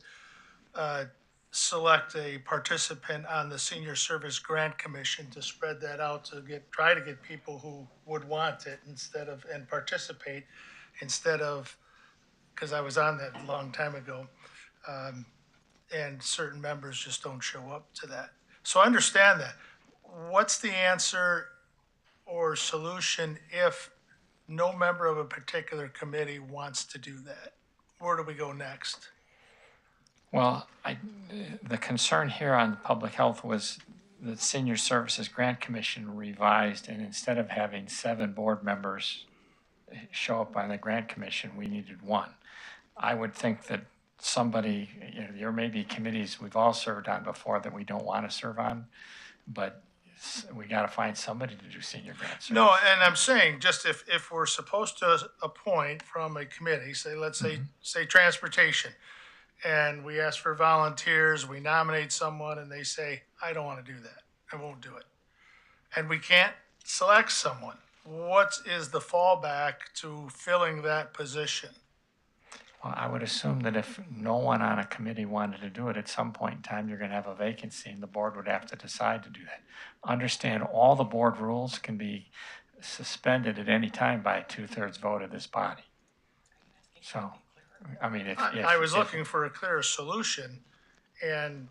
select a participant on the Senior Service Grant Commission to spread that out to try to get people who would want it and participate instead of, because I was on that a long time ago, and certain members just don't show up to that. So I understand that. What's the answer or solution if no member of a particular committee wants to do that? Where do we go next? Well, the concern here on public health was the Senior Services Grant Commission revised, and instead of having 7 board members show up on the grant commission, we needed 1. I would think that somebody, there may be committees we've all served on before that we don't want to serve on, but we got to find somebody to do senior grant service. No, and I'm saying, just if we're supposed to appoint from a committee, say, let's say transportation, and we ask for volunteers, we nominate someone, and they say, I don't want to do that, I won't do it. And we can't select someone. What is the fallback to filling that position? Well, I would assume that if no one on a committee wanted to do it, at some point in time, you're going to have a vacancy, and the board would have to decide to do that. Understand, all the board rules can be suspended at any time by a 2/3 vote of this body. So, I mean, I was looking for a clearer solution, and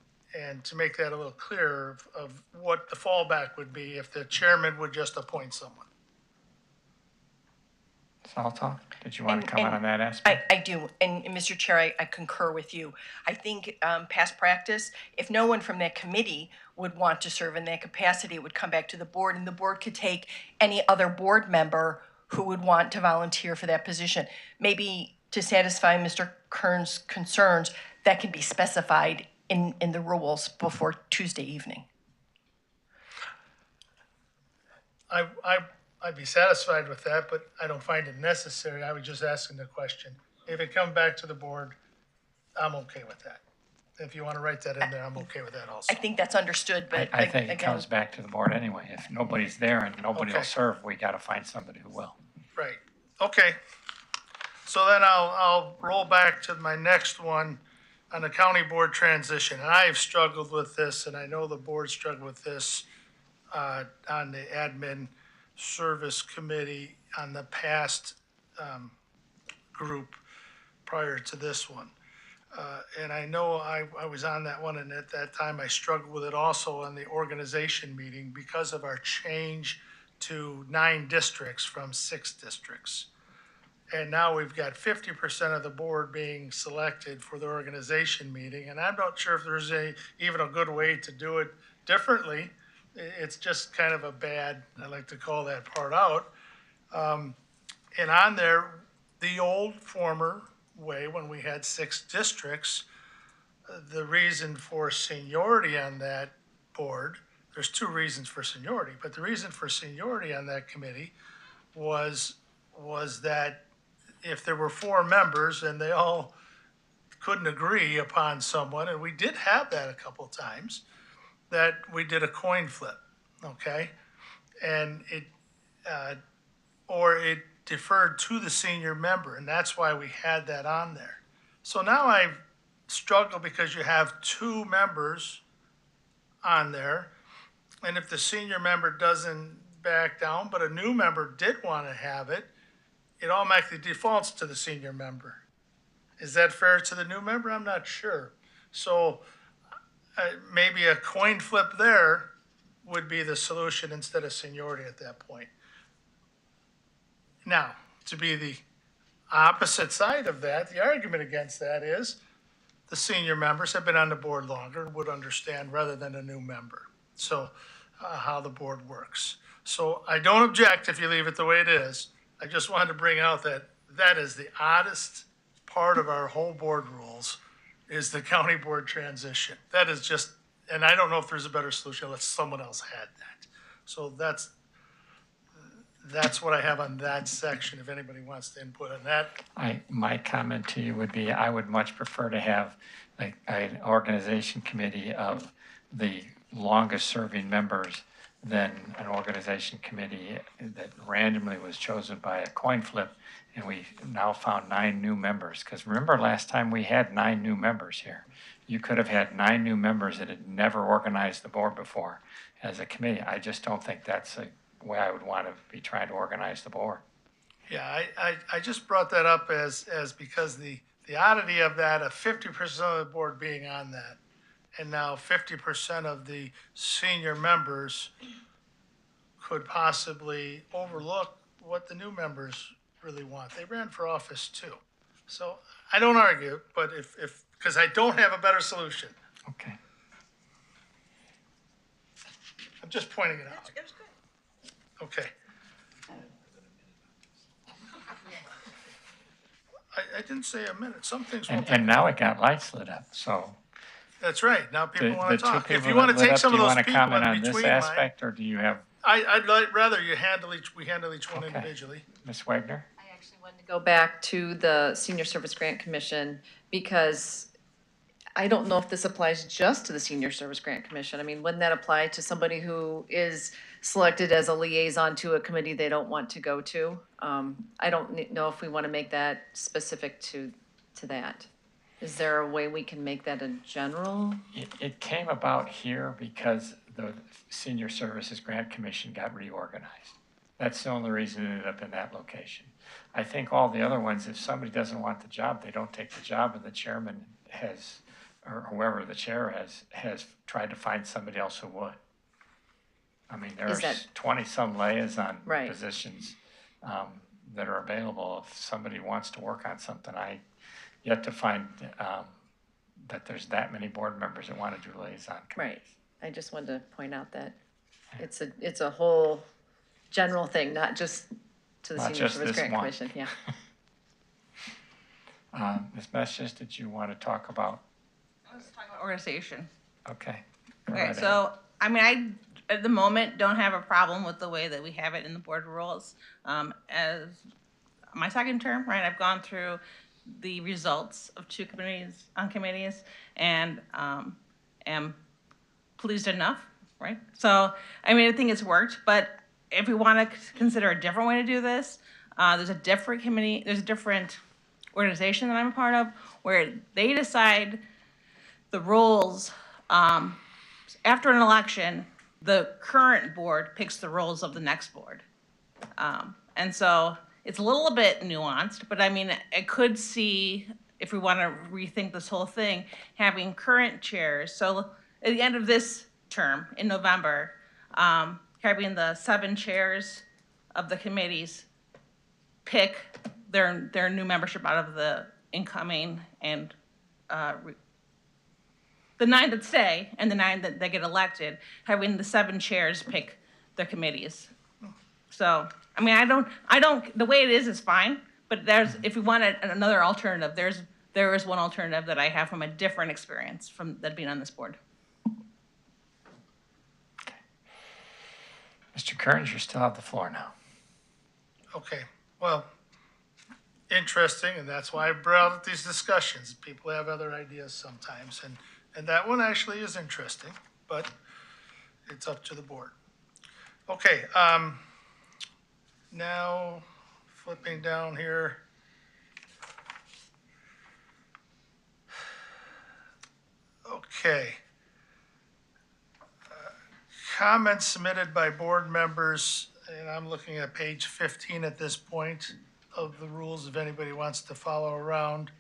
to make that a little clearer of what the fallback would be if the chairman would just appoint someone. Salto, did you want to comment on that aspect? I do, and Mr. Chair, I concur with you. I think past practice, if no one from that committee would want to serve in that capacity, it would come back to the board, and the board could take any other board member who would want to volunteer for that position. Maybe to satisfy Mr. Kern's concerns, that can be specified in the rules before Tuesday evening. I'd be satisfied with that, but I don't find it necessary. I was just asking the question. If it comes back to the board, I'm okay with that. If you want to write that in there, I'm okay with that also. I think that's understood, but I think it comes back to the board anyway. If nobody's there and nobody will serve, we got to find somebody who will. Right, okay. So then I'll roll back to my next one on the county board transition. And I've struggled with this, and I know the board struggled with this on the admin service committee on the past group prior to this one. And I know I was on that one, and at that time I struggled with it also on the organization meeting because of our change to 9 districts from 6 districts. And now we've got 50% of the board being selected for the organization meeting, and I'm not sure if there's even a good way to do it differently. It's just kind of a bad, I like to call that part out. And on there, the old former way, when we had 6 districts, the reason for seniority on that board, there's 2 reasons for seniority, but the reason for seniority on that committee was that if there were 4 members and they all couldn't agree upon someone, and we did have that a couple of times, that we did a coin flip, okay? And it deferred to the senior member, and that's why we had that on there. So now I've struggled because you have 2 members on there, and if the senior member doesn't back down, but a new member did want to have it, it automatically defaults to the senior member. Is that fair to the new member? I'm not sure. So maybe a coin flip there would be the solution instead of seniority at that point. Now, to be the opposite side of that, the argument against that is the senior members have been on the board longer and would understand rather than a new member. So how the board works. So I don't object if you leave it the way it is. I just wanted to bring out that that is the oddest part of our whole board rules is the county board transition. That is just, and I don't know if there's a better solution unless someone else had that. So that's what I have on that section, if anybody wants to input on that. My comment to you would be, I would much prefer to have an organization committee of the longest-serving members than an organization committee that randomly was chosen by a coin flip, and we now found 9 new members. Because remember last time we had 9 new members here. You could have had 9 new members that had never organized the board before as a committee. I just don't think that's the way I would want to be trying to organize the board. Yeah, I just brought that up as because the oddity of that, of 50% of the board being on that, and now 50% of the senior members could possibly overlook what the new members really want. They ran for office too. So I don't argue, but if because I don't have a better solution. Okay. I'm just pointing it out. It was good. Okay. I didn't say a minute. Some things will And now it got lights lit up, so. That's right. Now people want to The two talk. If people you want that to lit take up, some do of you those want to people comment in on this between mine, aspect, or do you have, I'd like rather you we handle each one Okay. individually. Ms. Wagner? I actually wanted to go back to the Senior Service Grant Commission because I don't know if this applies just to the Senior Service Grant Commission. I mean, wouldn't that apply to somebody who is selected as a liaison to a committee they don't want to go to? I don't know if we want to make that specific to that. Is there a way we can make that a general? It came about here because the Senior Services Grant Commission got reorganized. That's the only reason it ended up in that location. I think all the other ones, if somebody doesn't want the job, they don't take the job, and the chairman has, or whoever the chair has tried to find somebody else who would. I mean, Is there's that- 20-some liaison Right. positions that are available. If somebody wants to work on something, I yet to find that there's that many board members that want to do liaison committees. Right. I just wanted to point out that it's a whole general thing, not just to the Not Senior just Service this Grant one. Commission, yeah. Ms. Messius, did you want to talk about, Let's talk about organization. okay. go Okay, right ahead. so, I mean, I, at the moment, don't have a problem with the way that we have it in the board rules. As my second term, right, I've gone through the results of 2 committees, on committees, and am pleased enough, right? So, I mean, I think it's worked, but if we want to consider a different way to do this, there's a different committee, there's a different organization that I'm a part of, where they decide the roles. After an election, the current board picks the roles of the next board. And so it's a little bit nuanced, but I mean, I could see, if we want to rethink this whole thing, having current chairs. So at the end of this term, in November, having the 7 chairs of the committees pick their new membership out of the incoming, and the 9 that stay and the 9 that they get elected, having the 7 chairs pick their committees. So, I mean, I don't, the way it is fine, but if we want another alternative, there is one alternative that I have from a different experience from that being on this board. Mr. Kearns, you still have the floor now. Okay, well, interesting, and that's why I brought up these discussions. People have other ideas sometimes, and that one actually is interesting, but it's up to the board. Okay, now flipping down here. Okay. Comments submitted by board members, and I'm looking at page 15 at this point of the rules, if anybody wants to follow around.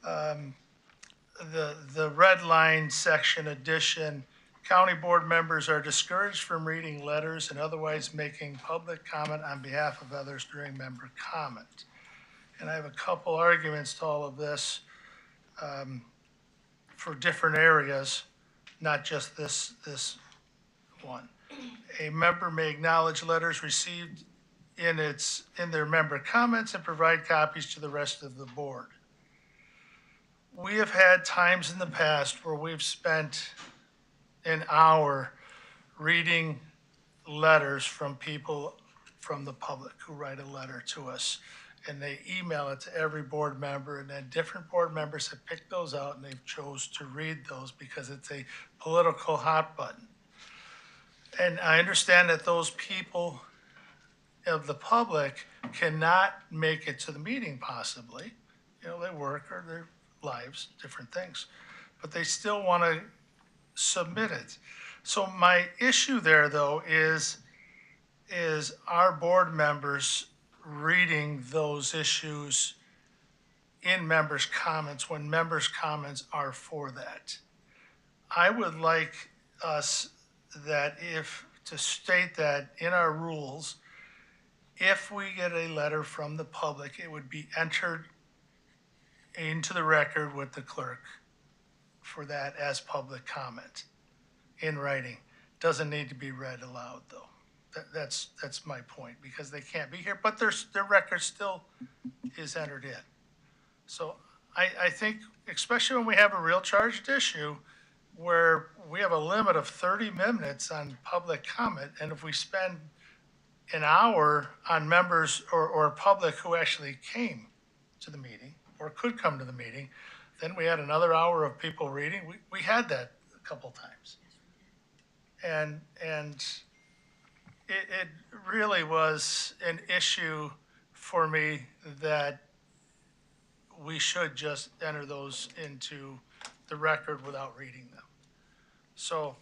The red line section addition, county board members are discouraged from reading letters and otherwise making public comment on behalf of others during member comment. And I have a couple arguments to all of this for different areas, not just this one. A member may acknowledge letters received in their member comments and provide copies to the rest of the board. We have had times in the past where we've spent an hour reading letters from people from the public who write a letter to us, and they email it to every board member, and then different board members have picked those out and they've chose to read those because it's a political hot button. And I understand that those people of the public cannot make it to the meeting possibly. You know, they work or their lives, different things, but they still want to submit it. So my issue there though is our board members reading those issues in members' comments when members' comments are for that. I would like us to state that in our rules, if we get a letter from the public, it would be entered into the record with the clerk for that as public comment in writing. Doesn't need to be read aloud though. That's my point, because they can't be here, but their record still is entered in. So I think, especially when we have a real charged issue where we have a limit of 30 minutes on public comment, and if we spend an hour on members or public who actually came to the meeting or could come to the meeting, then we had another hour of people reading. We had that a couple times. And it really was an issue for me that we should just enter those into the record without reading them. So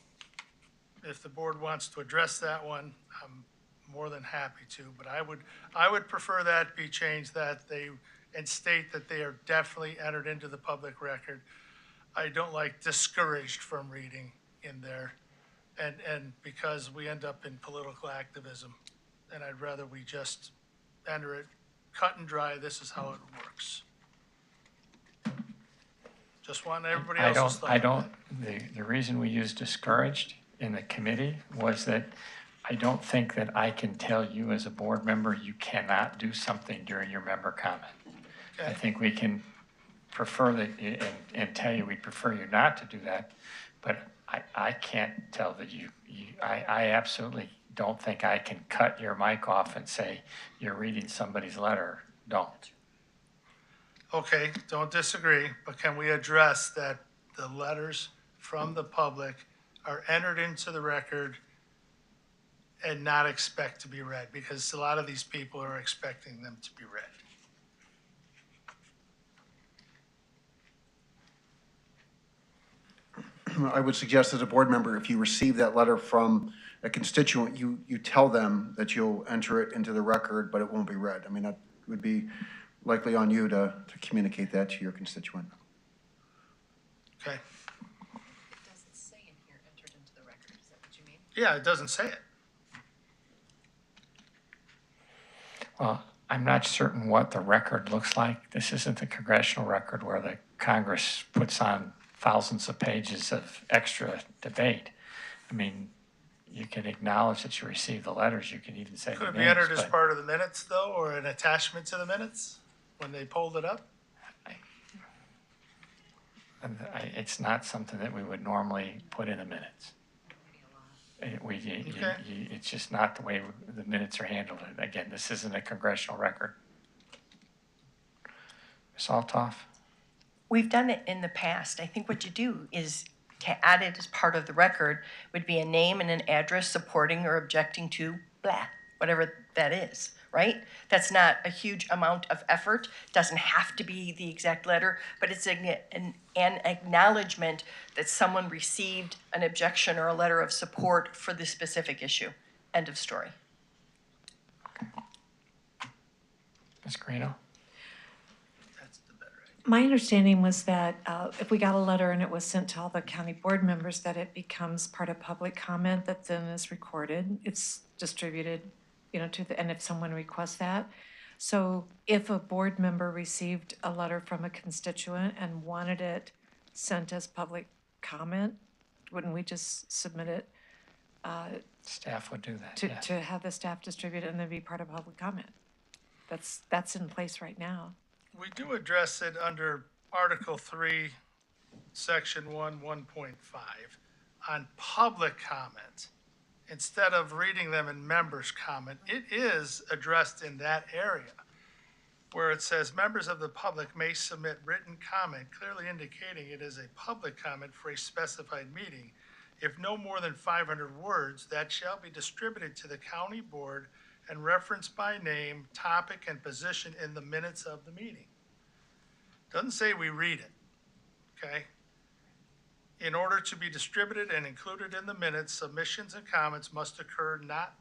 if the board wants to address that one, I'm more than happy to, but I would prefer that be changed, and state that they are definitely entered into the public record. I don't like discouraged from reading in there, and because we end up in political activism, and I'd rather we just enter it cut and dry, this is how it works. Just want everybody else's thought. The reason we use discouraged in the committee was that I don't think that I can tell you as a board member, you cannot do something during your member comment. Okay. I think we can prefer that and tell you we prefer you not to do that, but I can't tell that I absolutely don't think I can cut your mic off and say, you're reading somebody's letter. Don't. Okay, don't disagree, but can we address that the letters from the public are entered into the record and not expect to be read? Because a lot of these people are expecting them to be read. I would suggest as a board member, if you receive that letter from a constituent, you tell them that you'll enter it into the record, but it won't be read. I mean, that would be likely on you to communicate that to your constituent. Okay. It doesn't say in here entered into the record, is that what you mean? Yeah, it doesn't say it. Well, I'm not certain what the record looks like. This isn't the congressional record where the Congress puts on thousands of pages of extra debate. I mean, you can acknowledge that you received the letters. You can even say Could the it be names, entered as but part of the minutes, though, or an attachment to the minutes when they pulled it up? it's not something that we would normally put in the minutes. It's just not the way the minutes are handled. Again, this isn't a congressional record. Ms. Altoff? We've done it in the past. I think what you do is to add it as part of the record would be a name and an address supporting or objecting to blah, whatever that is, right? That's not a huge amount of effort. Doesn't have to be the exact letter, but it's an acknowledgement that someone received an objection or a letter of support for this specific issue. End of story. Ms. Carino? My understanding was that if we got a letter and it was sent to all the county board members, that it becomes part of public comment that then is recorded. It's distributed, and if someone requests that. So if a board member received a letter from a constituent and wanted it sent as public comment, wouldn't we just submit it? Staff would do that, To have the staff distribute it and then be part of public comment. That's in place right now. We do address it under Article 3, Section 1, 1.5 on public comment. Instead of reading them in members' comment, it is addressed in that area where it says members of the public may submit written comment clearly indicating it is a public comment for a specified meeting. if no more than 500 words, that shall be distributed to the county board and referenced by name, topic, and position in the minutes of the meeting. Doesn't say we read it, okay? In order to be distributed and included in the minutes, submissions and comments must occur not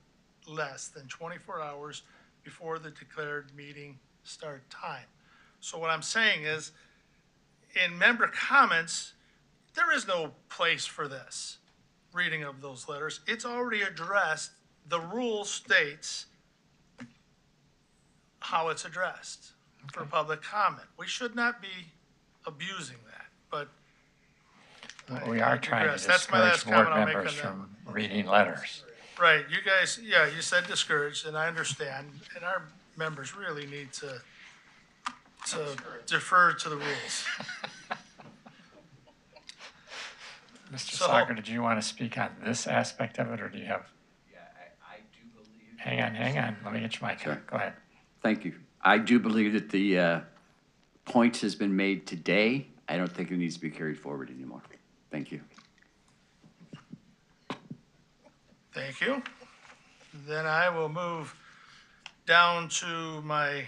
less than 24 hours before the declared meeting start time. So what I'm saying is, in member comments, there is no place for this, reading of those letters. It's already addressed. The rule states how it's addressed for public comment. We should not be abusing that, but We are trying to That's my last discourage board comment I'll make members on that. from reading letters. Right, you guys, yeah, you said discouraged, and I understand, and our members really need to defer to the rules. Mr. So- Sager, did you want to speak on this aspect of it, or do you have? Yeah, I do believe. Hang on, let me get your mic. Sure. Go ahead. Thank you. I do believe that the point has been made today. I don't think it needs to be carried forward anymore. Thank you. Thank you. Then I will move down to my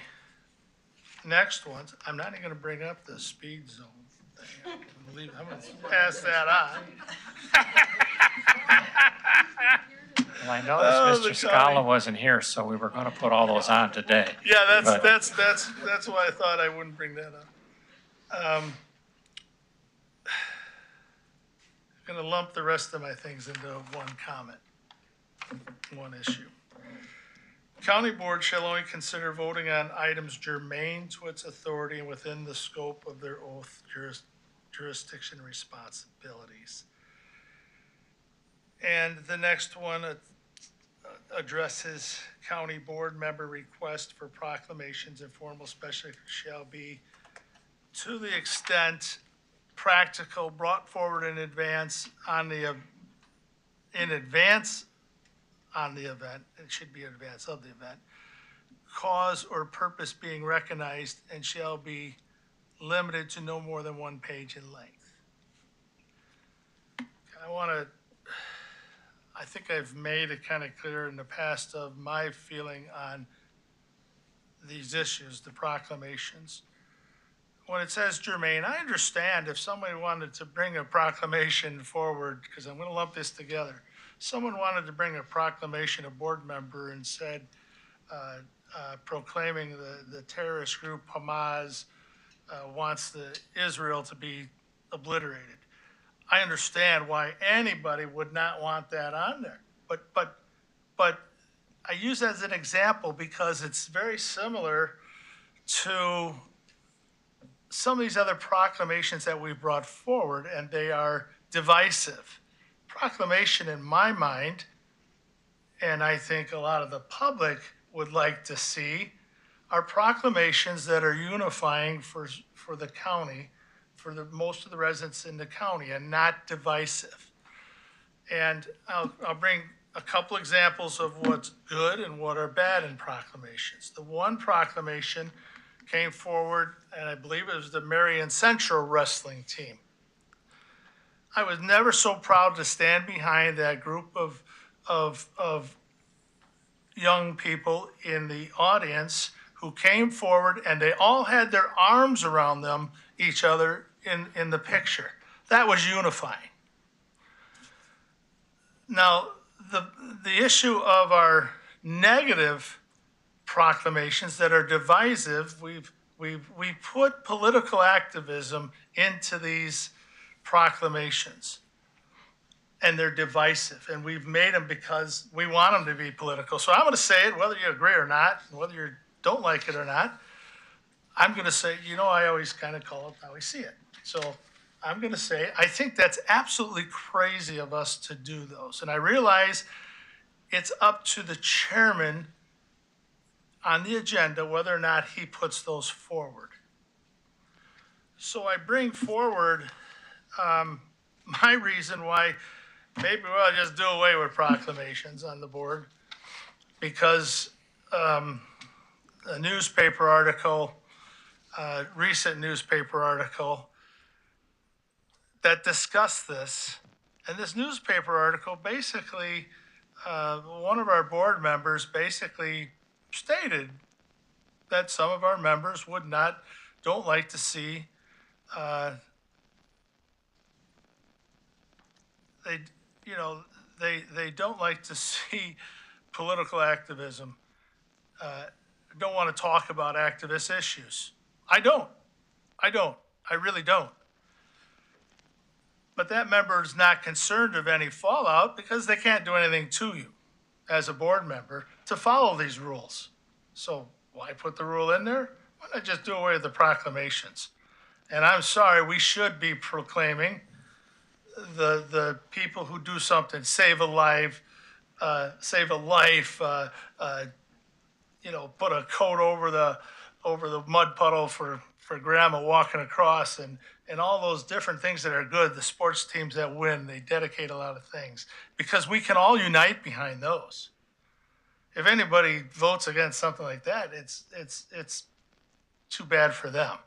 next ones. I'm not even gonna bring up the speed zone thing. I'm gonna pass that on. Well, I noticed the Mr. Scala wasn't here, so we were going to put all those on today. Yeah, But- that's why I thought I wouldn't bring that up. I'm gonna lump the rest of my things into one comment, one issue. County board shall only consider voting on items germane to its authority and within the scope of their oath jurisdiction responsibilities. And the next one addresses county board member request for proclamations and formal special shall be, to the extent practical, brought forward in advance on the event, it should be in advance of the event, cause or purpose being recognized and shall be limited to no more than 1 page in length. I think I've made it kind of clear in the past of my feeling on these issues, the proclamations. When it says germane, I understand if somebody wanted to bring a proclamation forward, because I'm going to lump this together. Someone wanted to bring a proclamation, a board member, and said, proclaiming the terrorist group Hamas wants Israel to be obliterated. I understand why anybody would not want that on there. But I use that as an example because it's very similar to some of these other proclamations that we've brought forward, and they are divisive. Proclamation, in my mind, and I think a lot of the public would like to see, are proclamations that are unifying for the county, for most of the residents in the county, and not divisive. And I'll bring a couple examples of what's good and what are bad in proclamations. The one proclamation came forward, and I believe it was the Marion Central wrestling team. I was never so proud to stand behind that group of young people in the audience who came forward, and they all had their arms around each other in the picture. That was unifying. Now, the issue of our negative proclamations that are divisive, we put political activism into these proclamations, and they're divisive, and we've made them because we want them to be political. So I'm going to say it, whether you agree or not, whether you don't like it or not. I'm going to say, I always kind of call it how we see it. So I'm going to say, I think that's absolutely crazy of us to do those. And I realize it's up to the chairman on the agenda whether or not he puts those forward. So I bring forward my reason why maybe we'll just do away with proclamations on the board, because a newspaper article, recent newspaper article that discussed this And this newspaper article basically, one of our board members basically stated that some of our members don't like to see, they, you know, they don't like to see political activism, don't want to talk about activist issues. I don't. I really don't. But that member is not concerned of any fallout because they can't do anything to you as a board member to follow these rules. So why put the rule in there? Why not just do away with the proclamations? And I'm sorry, we should be proclaiming the people who do something, save a life, put a coat over the mud puddle for grandma walking across, and all those different things that are good. The sports teams that win, they dedicate a lot of things because we can all unite behind those. If anybody votes against something like that, it's too bad for them.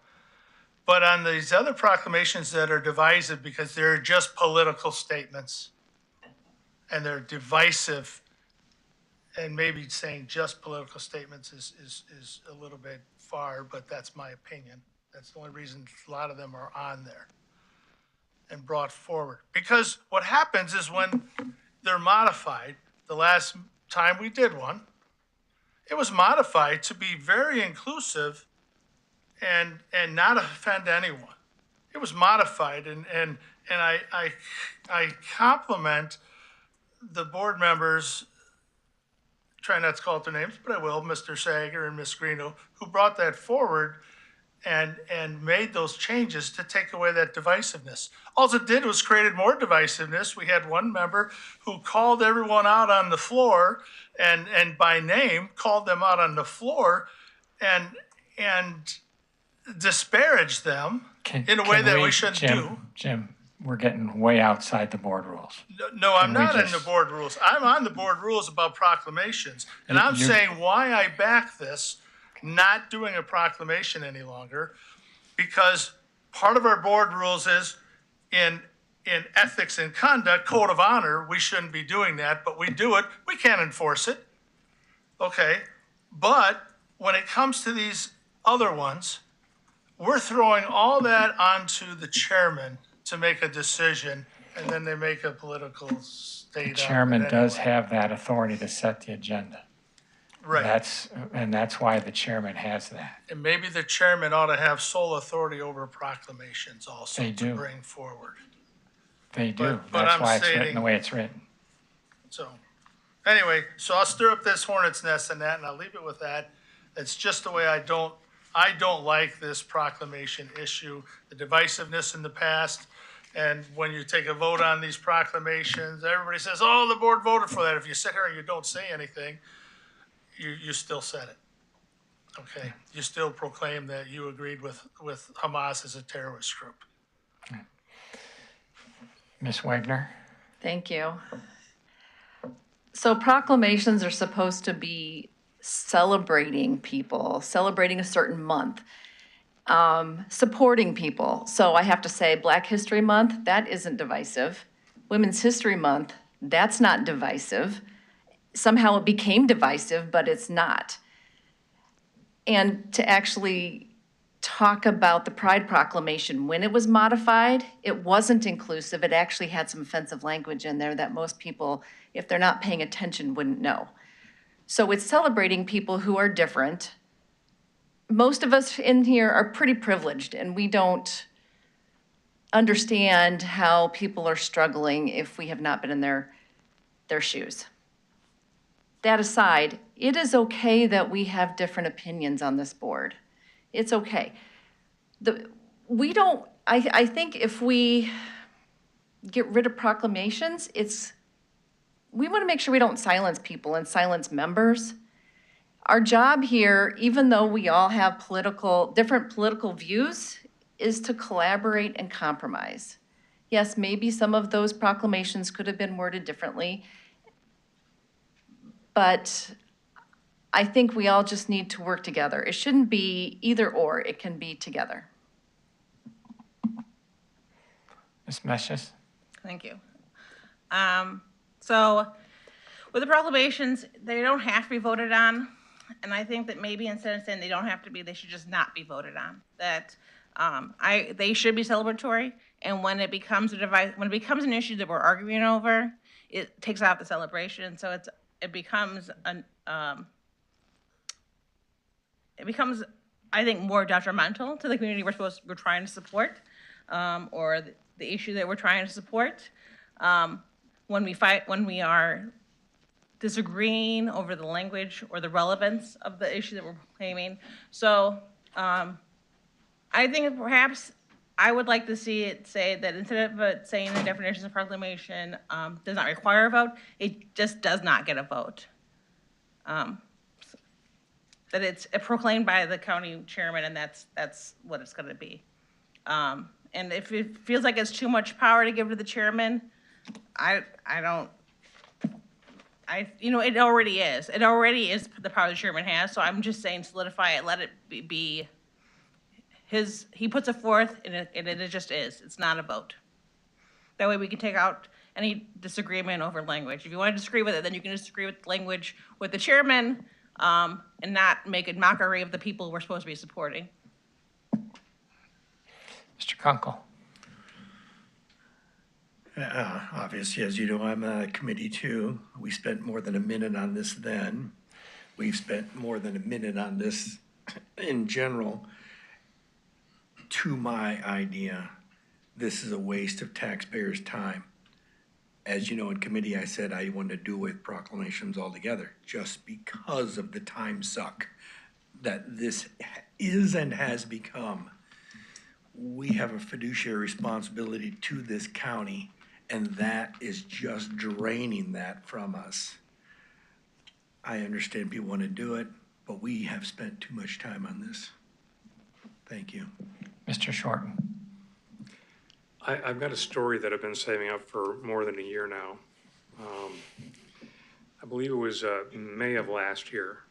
But on these other proclamations that are divisive because they're just political statements and they're divisive, and maybe saying just political statements is a little bit far, but that's my opinion. That's the only reason a lot of them are on there and brought forward. Because what happens is when they're modified, the last time we did one, it was modified to be very inclusive and not offend anyone. It was modified, and I compliment the board members, try not to call it their names, but I will, Mr. Sager and Ms. Greeno, who brought that forward and made those changes to take away that divisiveness. All it did was created more divisiveness. We had one member who called everyone out on the floor and by name called them out on the floor and disparaged them in a way that we shouldn't do. Jim, we're getting way outside the board rules. No, I'm not in the board rules. I'm on the board rules about proclamations. And I'm saying why I back this, not doing a proclamation any longer, because part of our board rules is in ethics and conduct, code of honor, we shouldn't be doing that, but we do it. We can't enforce it. Okay. But when it comes to these other ones, we're throwing all that onto the chairman to make a decision, and then they make a political state. The chairman does have that authority to set the agenda. Right. That's why the chairman has that. And maybe the chairman ought to have sole authority over proclamations also They do. to bring forward. They do. But That's I'm why it's stating- written the way it's written. So, anyway, so I'll stir up this hornet's nest and that, and I'll leave it with that. It's just the way I don't like this proclamation issue, the divisiveness in the past. And when you take a vote on these proclamations, everybody says, oh, the board voted for that. If you sit here and you don't say anything, you still said it. Okay, you still proclaim that you agreed with Hamas as a terrorist group. Ms. Wagner? Thank you. So proclamations are supposed to be celebrating people, celebrating a certain month, supporting people. So I have to say Black History Month, that isn't divisive. Women's History Month, that's not divisive. Somehow it became divisive, but it's not. And to actually talk about the Pride Proclamation, when it was modified, it wasn't inclusive. It actually had some offensive language in there that most people, if they're not paying attention, wouldn't know. So it's celebrating people who are different. Most of us in here are pretty privileged, and we don't understand how people are struggling if we have not been in their shoes. That aside, it is okay that we have different opinions on this board. It's okay. I think if we get rid of proclamations, we want to make sure we don't silence people and silence members. Our job here, even though we all have different political views, is to collaborate and compromise. Yes, maybe some of those proclamations could have been worded differently, but I think we all just need to work together. It shouldn't be either or, it can be together. Ms. Meshes? Thank you. So with the proclamations, they don't have to be voted on. And I think that maybe instead of saying they don't have to be, they should just not be voted on. That they should be celebratory. And when it becomes when it becomes an issue that we're arguing over, it takes out the celebration. So it becomes I think, more detrimental to the community we're trying to support, or the issue that we're trying to support. When we are disagreeing over the language or the relevance of the issue that we're claiming. So I think perhaps I would like to see it say that instead of it saying the definitions of proclamation does not require a vote, it just does not get a vote. That it's proclaimed by the county chairman, and that's what it's going to be. And if it feels like it's too much power to give to the chairman, it already is. It already is the power the chairman has. So I'm just saying, solidify it. Let it be his. He puts it forth, and it just is. It's not a vote. That way we can take out any disagreement over language. If you want to disagree with it, then you can disagree with language with the chairman, and not make a mockery of the people we're supposed to be supporting. Mr. Kunkel. Obviously, as you know, I'm a committee too. We spent more than a minute on this then. We've spent more than a minute on this in general. To my idea, this is a waste of taxpayers' time. As you know, in committee, I said I want to do with proclamations altogether, just because of the time suck that this is and has become. We have a fiduciary responsibility to this county, and that is just draining that from us. I understand people want to do it, but we have spent too much time on this. Thank you. Mr. Shorten. I've got a story that I've been saving up for more than a year now. I believe it was May of last year.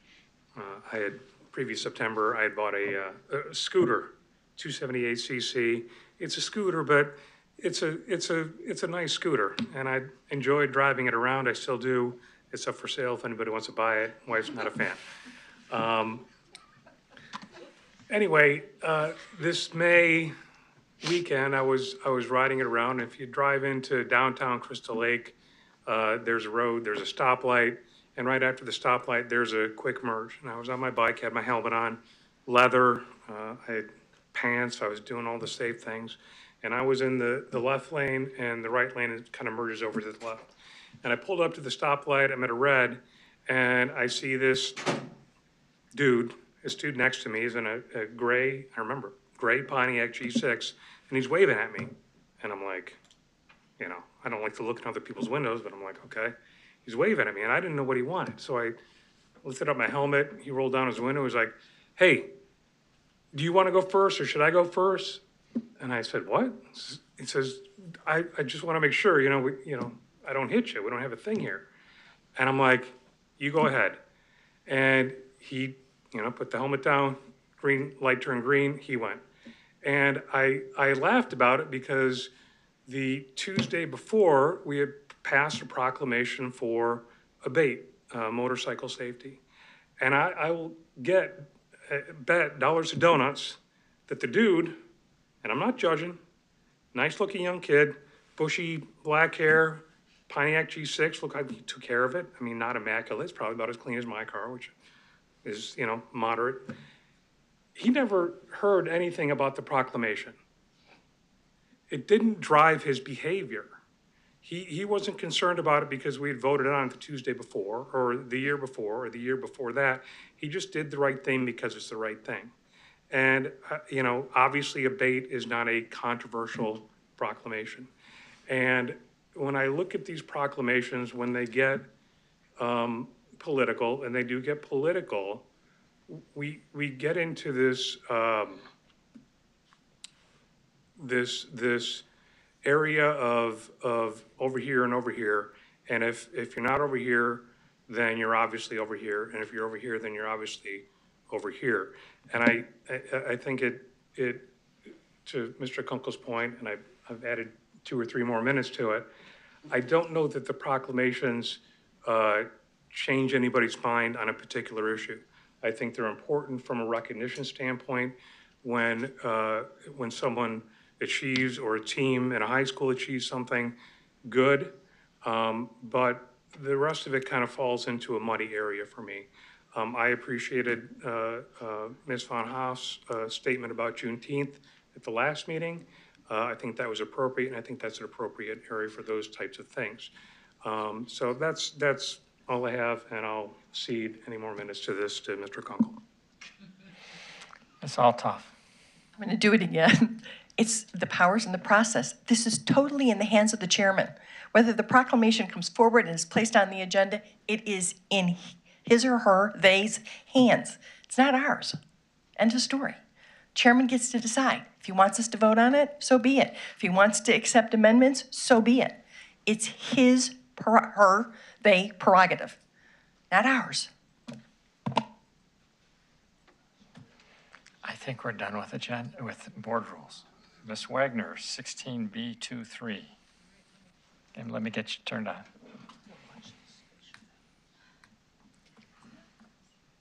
Previous September, I had bought a scooter, 278cc. It's a scooter, but it's a nice scooter, and I enjoyed driving it around. I still do. It's up for sale if anybody wants to buy it. Wife's not a fan. Anyway, this May weekend, I was riding it around. If you drive into downtown Crystal Lake, there's a road, there's a stoplight, and right after the stoplight, there's a quick merge. And I was on my bike, had my helmet on, leather, I had pants, I was doing all the safe things. And I was in the left lane, and the right lane kind of merges over to the left. And I pulled up to the stoplight, I'm at a red, and I see this dude next to me is in a gray Pontiac G6, and he's waving at me. And I'm like, I don't like to look in other people's windows, but I'm like, okay. He's waving at me, and I didn't know what he wanted. So I lifted up my helmet. He rolled down his window. He was like, hey, do you want to go first, or should I go first? And I said, what? He says, I just want to make sure, I don't hit you. We don't have a thing here. And I'm like, you go ahead. And he, put the helmet down, green light turned green, he went. And I laughed about it because the Tuesday before, we had passed a proclamation for ABATE, motorcycle safety. And I will bet dollars to donuts that the dude, and I'm not judging, nice looking young kid, bushy black hair, Pontiac G6, look like he took care of it. I mean, not immaculate, it's probably about as clean as my car, which is, moderate. He never heard anything about the proclamation. It didn't drive his behavior. He wasn't concerned about it because we had voted on it the Tuesday before, or the year before, or the year before that. He just did the right thing because it's the right thing. And, obviously ABATE is not a controversial proclamation. And when I look at these proclamations, when they get political, and they do get political, we get into this this area of over here and over here. And if you're not over here, then you're obviously over here. And if you're over here, then you're obviously over here. And I think it to Mr. Kunkel's point, and I've added 2 or 3 more minutes to it, I don't know that the proclamations change anybody's mind on a particular issue. I think they're important from a recognition standpoint when someone achieves, or a team in a high school achieves something good, but the rest of it kind of falls into a muddy area for me. I appreciated Ms. Von Hoff's statement about Juneteenth at the last meeting. I think that was appropriate, and I think that's an appropriate area for those types of things. So that's all I have, and I'll cede any more minutes to Mr. Kunkel. It's all tough. I'm going to do it again. It's the powers in the process. This is totally in the hands of the chairman. Whether the proclamation comes forward and is placed on the agenda, it is in his or her, they's hands. It's not ours. End of story. Chairman gets to decide. If he wants us to vote on it, so be it. If he wants to accept amendments, so be it. It's his, her, they prerogative, not ours. I think we're done with board rules. Ms. Wagner, 16B23. And let me get you turned on.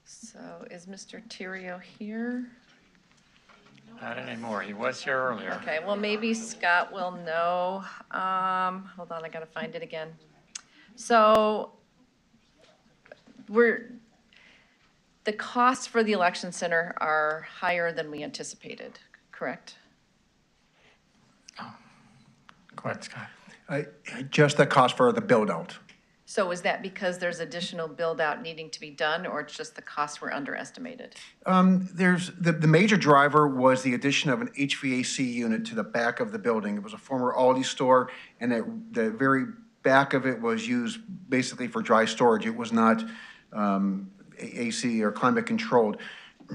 So is Mr. Terrio here? Not anymore. He was here earlier. Okay, well, maybe Scott will know. Hold on, I gotta find it again. So the costs for the election center are higher than we anticipated, correct? Go ahead, Scott. Just the cost for the build-out. So is that because there's additional build-out needing to be done, or it's just the costs were underestimated? There's the major driver was the addition of an HVAC unit to the back of the building. It was a former Aldi store, and the very back of it was used basically for dry storage. It was not AC or climate controlled.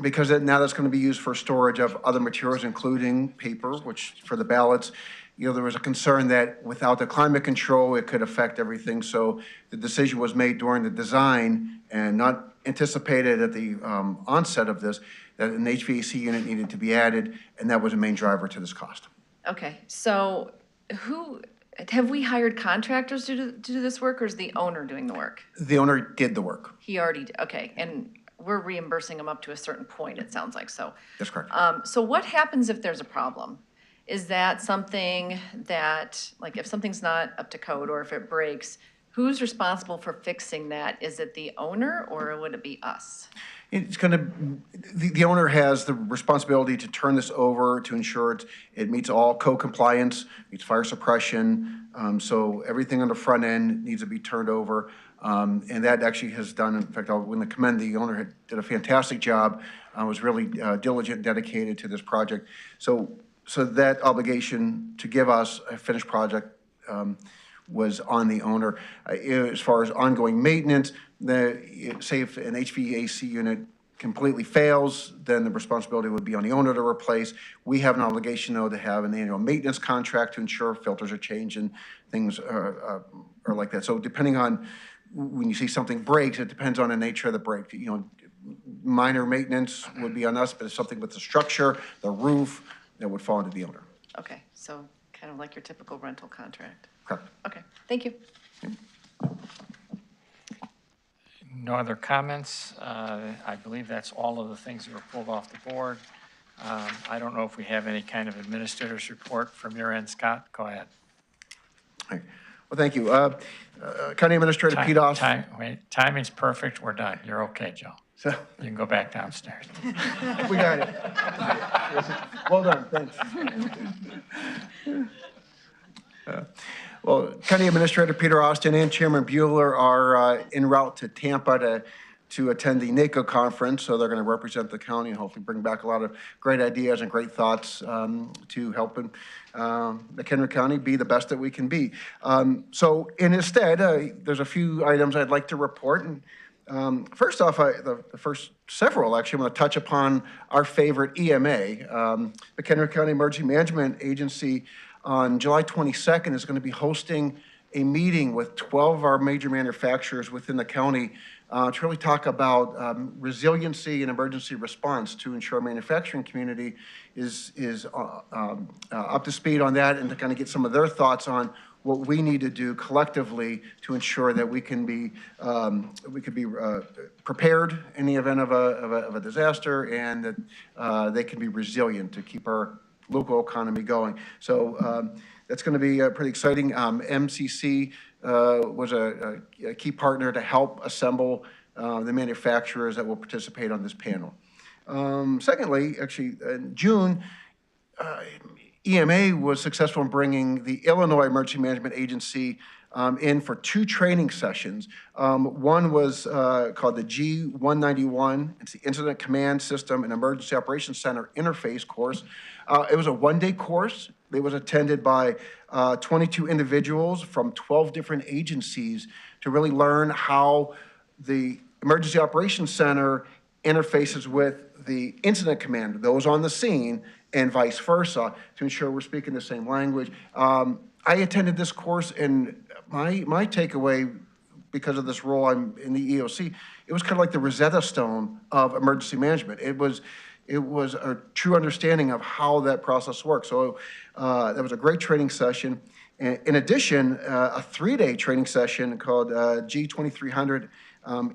Because now that's going to be used for storage of other materials, including paper, which for the ballots. There was a concern that without the climate control, it could affect everything. So the decision was made during the design and not anticipated at the onset of this, that an HVAC unit needed to be added, and that was a main driver to this cost. Okay, so have we hired contractors to do this work, or is the owner doing the work? The owner did the work. He already did, okay, and we're reimbursing him up to a certain point, it sounds like, so. That's correct. So what happens if there's a problem? Is that something that, like if something's not up to code or if it breaks, who's responsible for fixing that? Is it the owner or would it be us? It's going to, the owner has the responsibility to turn this over to ensure it meets all code compliance, meets fire suppression. So everything on the front end needs to be turned over. And that actually has done, in fact, I want to commend the owner, did a fantastic job, was really diligent and dedicated to this project. So that obligation to give us a finished project was on the owner. As far as ongoing maintenance, say if an HVAC unit completely fails, then the responsibility would be on the owner to replace. We have an obligation, though, to have an annual maintenance contract to ensure filters are changed and things are like that. So depending on when you see something breaks, it depends on the nature of the break. Minor maintenance would be on us, but it's something with the structure, the roof, that would fall into the owner. Okay, so kind of like your typical rental contract. Correct. Okay, thank you. No other comments. I believe that's all of the things that were pulled off the board. I don't know if we have any kind of administrator's report from your end. Scott, go ahead. Well, thank you. County Administrator Pete Austin. Wait, timing's perfect. We're done. You're okay, Joe. So, you can go back downstairs. We got it. Well done, thanks. Well, County Administrator Peter Austin and Chairman Bueller are en route to Tampa to attend the NACO conference, so they're going to represent the county and hopefully bring back a lot of great ideas and great thoughts to helping McHenry County be the best that we can be. So in his stead, there's a few items I'd like to report. And first off, the first several, actually, I want to touch upon our favorite EMA. McHenry County Emergency Management Agency on July 22nd is going to be hosting a meeting with 12 of our major manufacturers within the county to really talk about resiliency and emergency response to ensure manufacturing community is up to speed on that and to kind of get some of their thoughts on what we need to do collectively to ensure that we can be prepared in the event of a disaster, and that they can be resilient to keep our local economy going. So that's going to be pretty exciting. MCC was a key partner to help assemble the manufacturers that will participate on this panel. Secondly, actually, in June, EMA was successful in bringing the Illinois Emergency Management Agency in for 2 training sessions. One was called the G191. It's the Incident Command System and Emergency Operations Center Interface course. It was a 1-day course. It was attended by 22 individuals from 12 different agencies to really learn how the Emergency Operations Center interfaces with the incident command, those on the scene, and vice versa, to ensure we're speaking the same language. I attended this course, and my takeaway, because of this role I'm in the EOC, it was kind of like the Rosetta Stone of emergency management. It was a true understanding of how that process works. So that was a great training session. In addition, a 3-day training session called G2300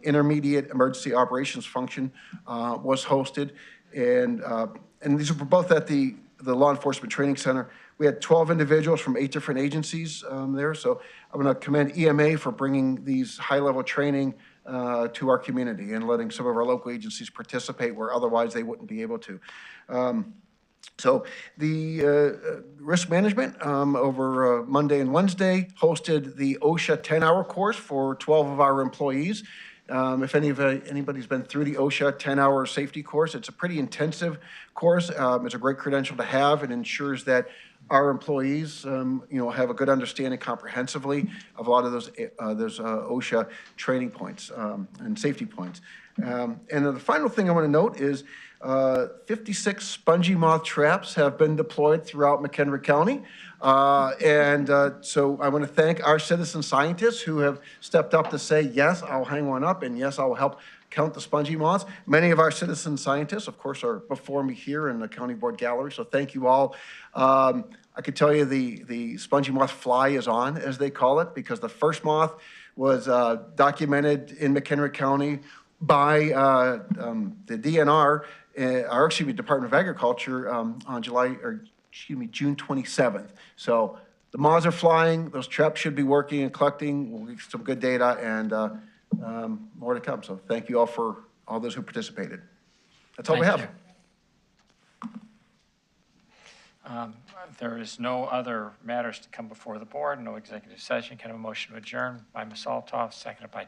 Intermediate Emergency Operations Function was hosted. And these were both at the Law Enforcement Training Center. We had 12 individuals from 8 different agencies there. So I'm going to commend EMA for bringing these high-level training to our community and letting some of our local agencies participate where otherwise they wouldn't be able to. So the risk management over Monday and Wednesday hosted the OSHA 10-hour course for 12 of our employees. If anybody's been through the OSHA 10-hour safety course, it's a pretty intensive course. It's a great credential to have and ensures that our employees, have a good understanding comprehensively of a lot of those OSHA training points and safety points. And then the final thing I want to note is 56 spongy moth traps have been deployed throughout McHenry County. So I want to thank our citizen scientists who have stepped up to say, yes, I'll hang one up, and yes, I will help count the spongy moths. Many of our citizen scientists, of course, are before me here in the County Board Gallery, so thank you all. I could tell you the spongy moth fly is on, as they call it, because the first moth was documented in McHenry County by the DNR, Department of Agriculture, on June 27th. So the moths are flying, those traps should be working and collecting. We'll get some good data, and more to come. So thank you all for all those who participated. That's all we have. There is no other matters to come before the board, no executive session. Can I have a motion to adjourn by Ms. Altoff, seconded by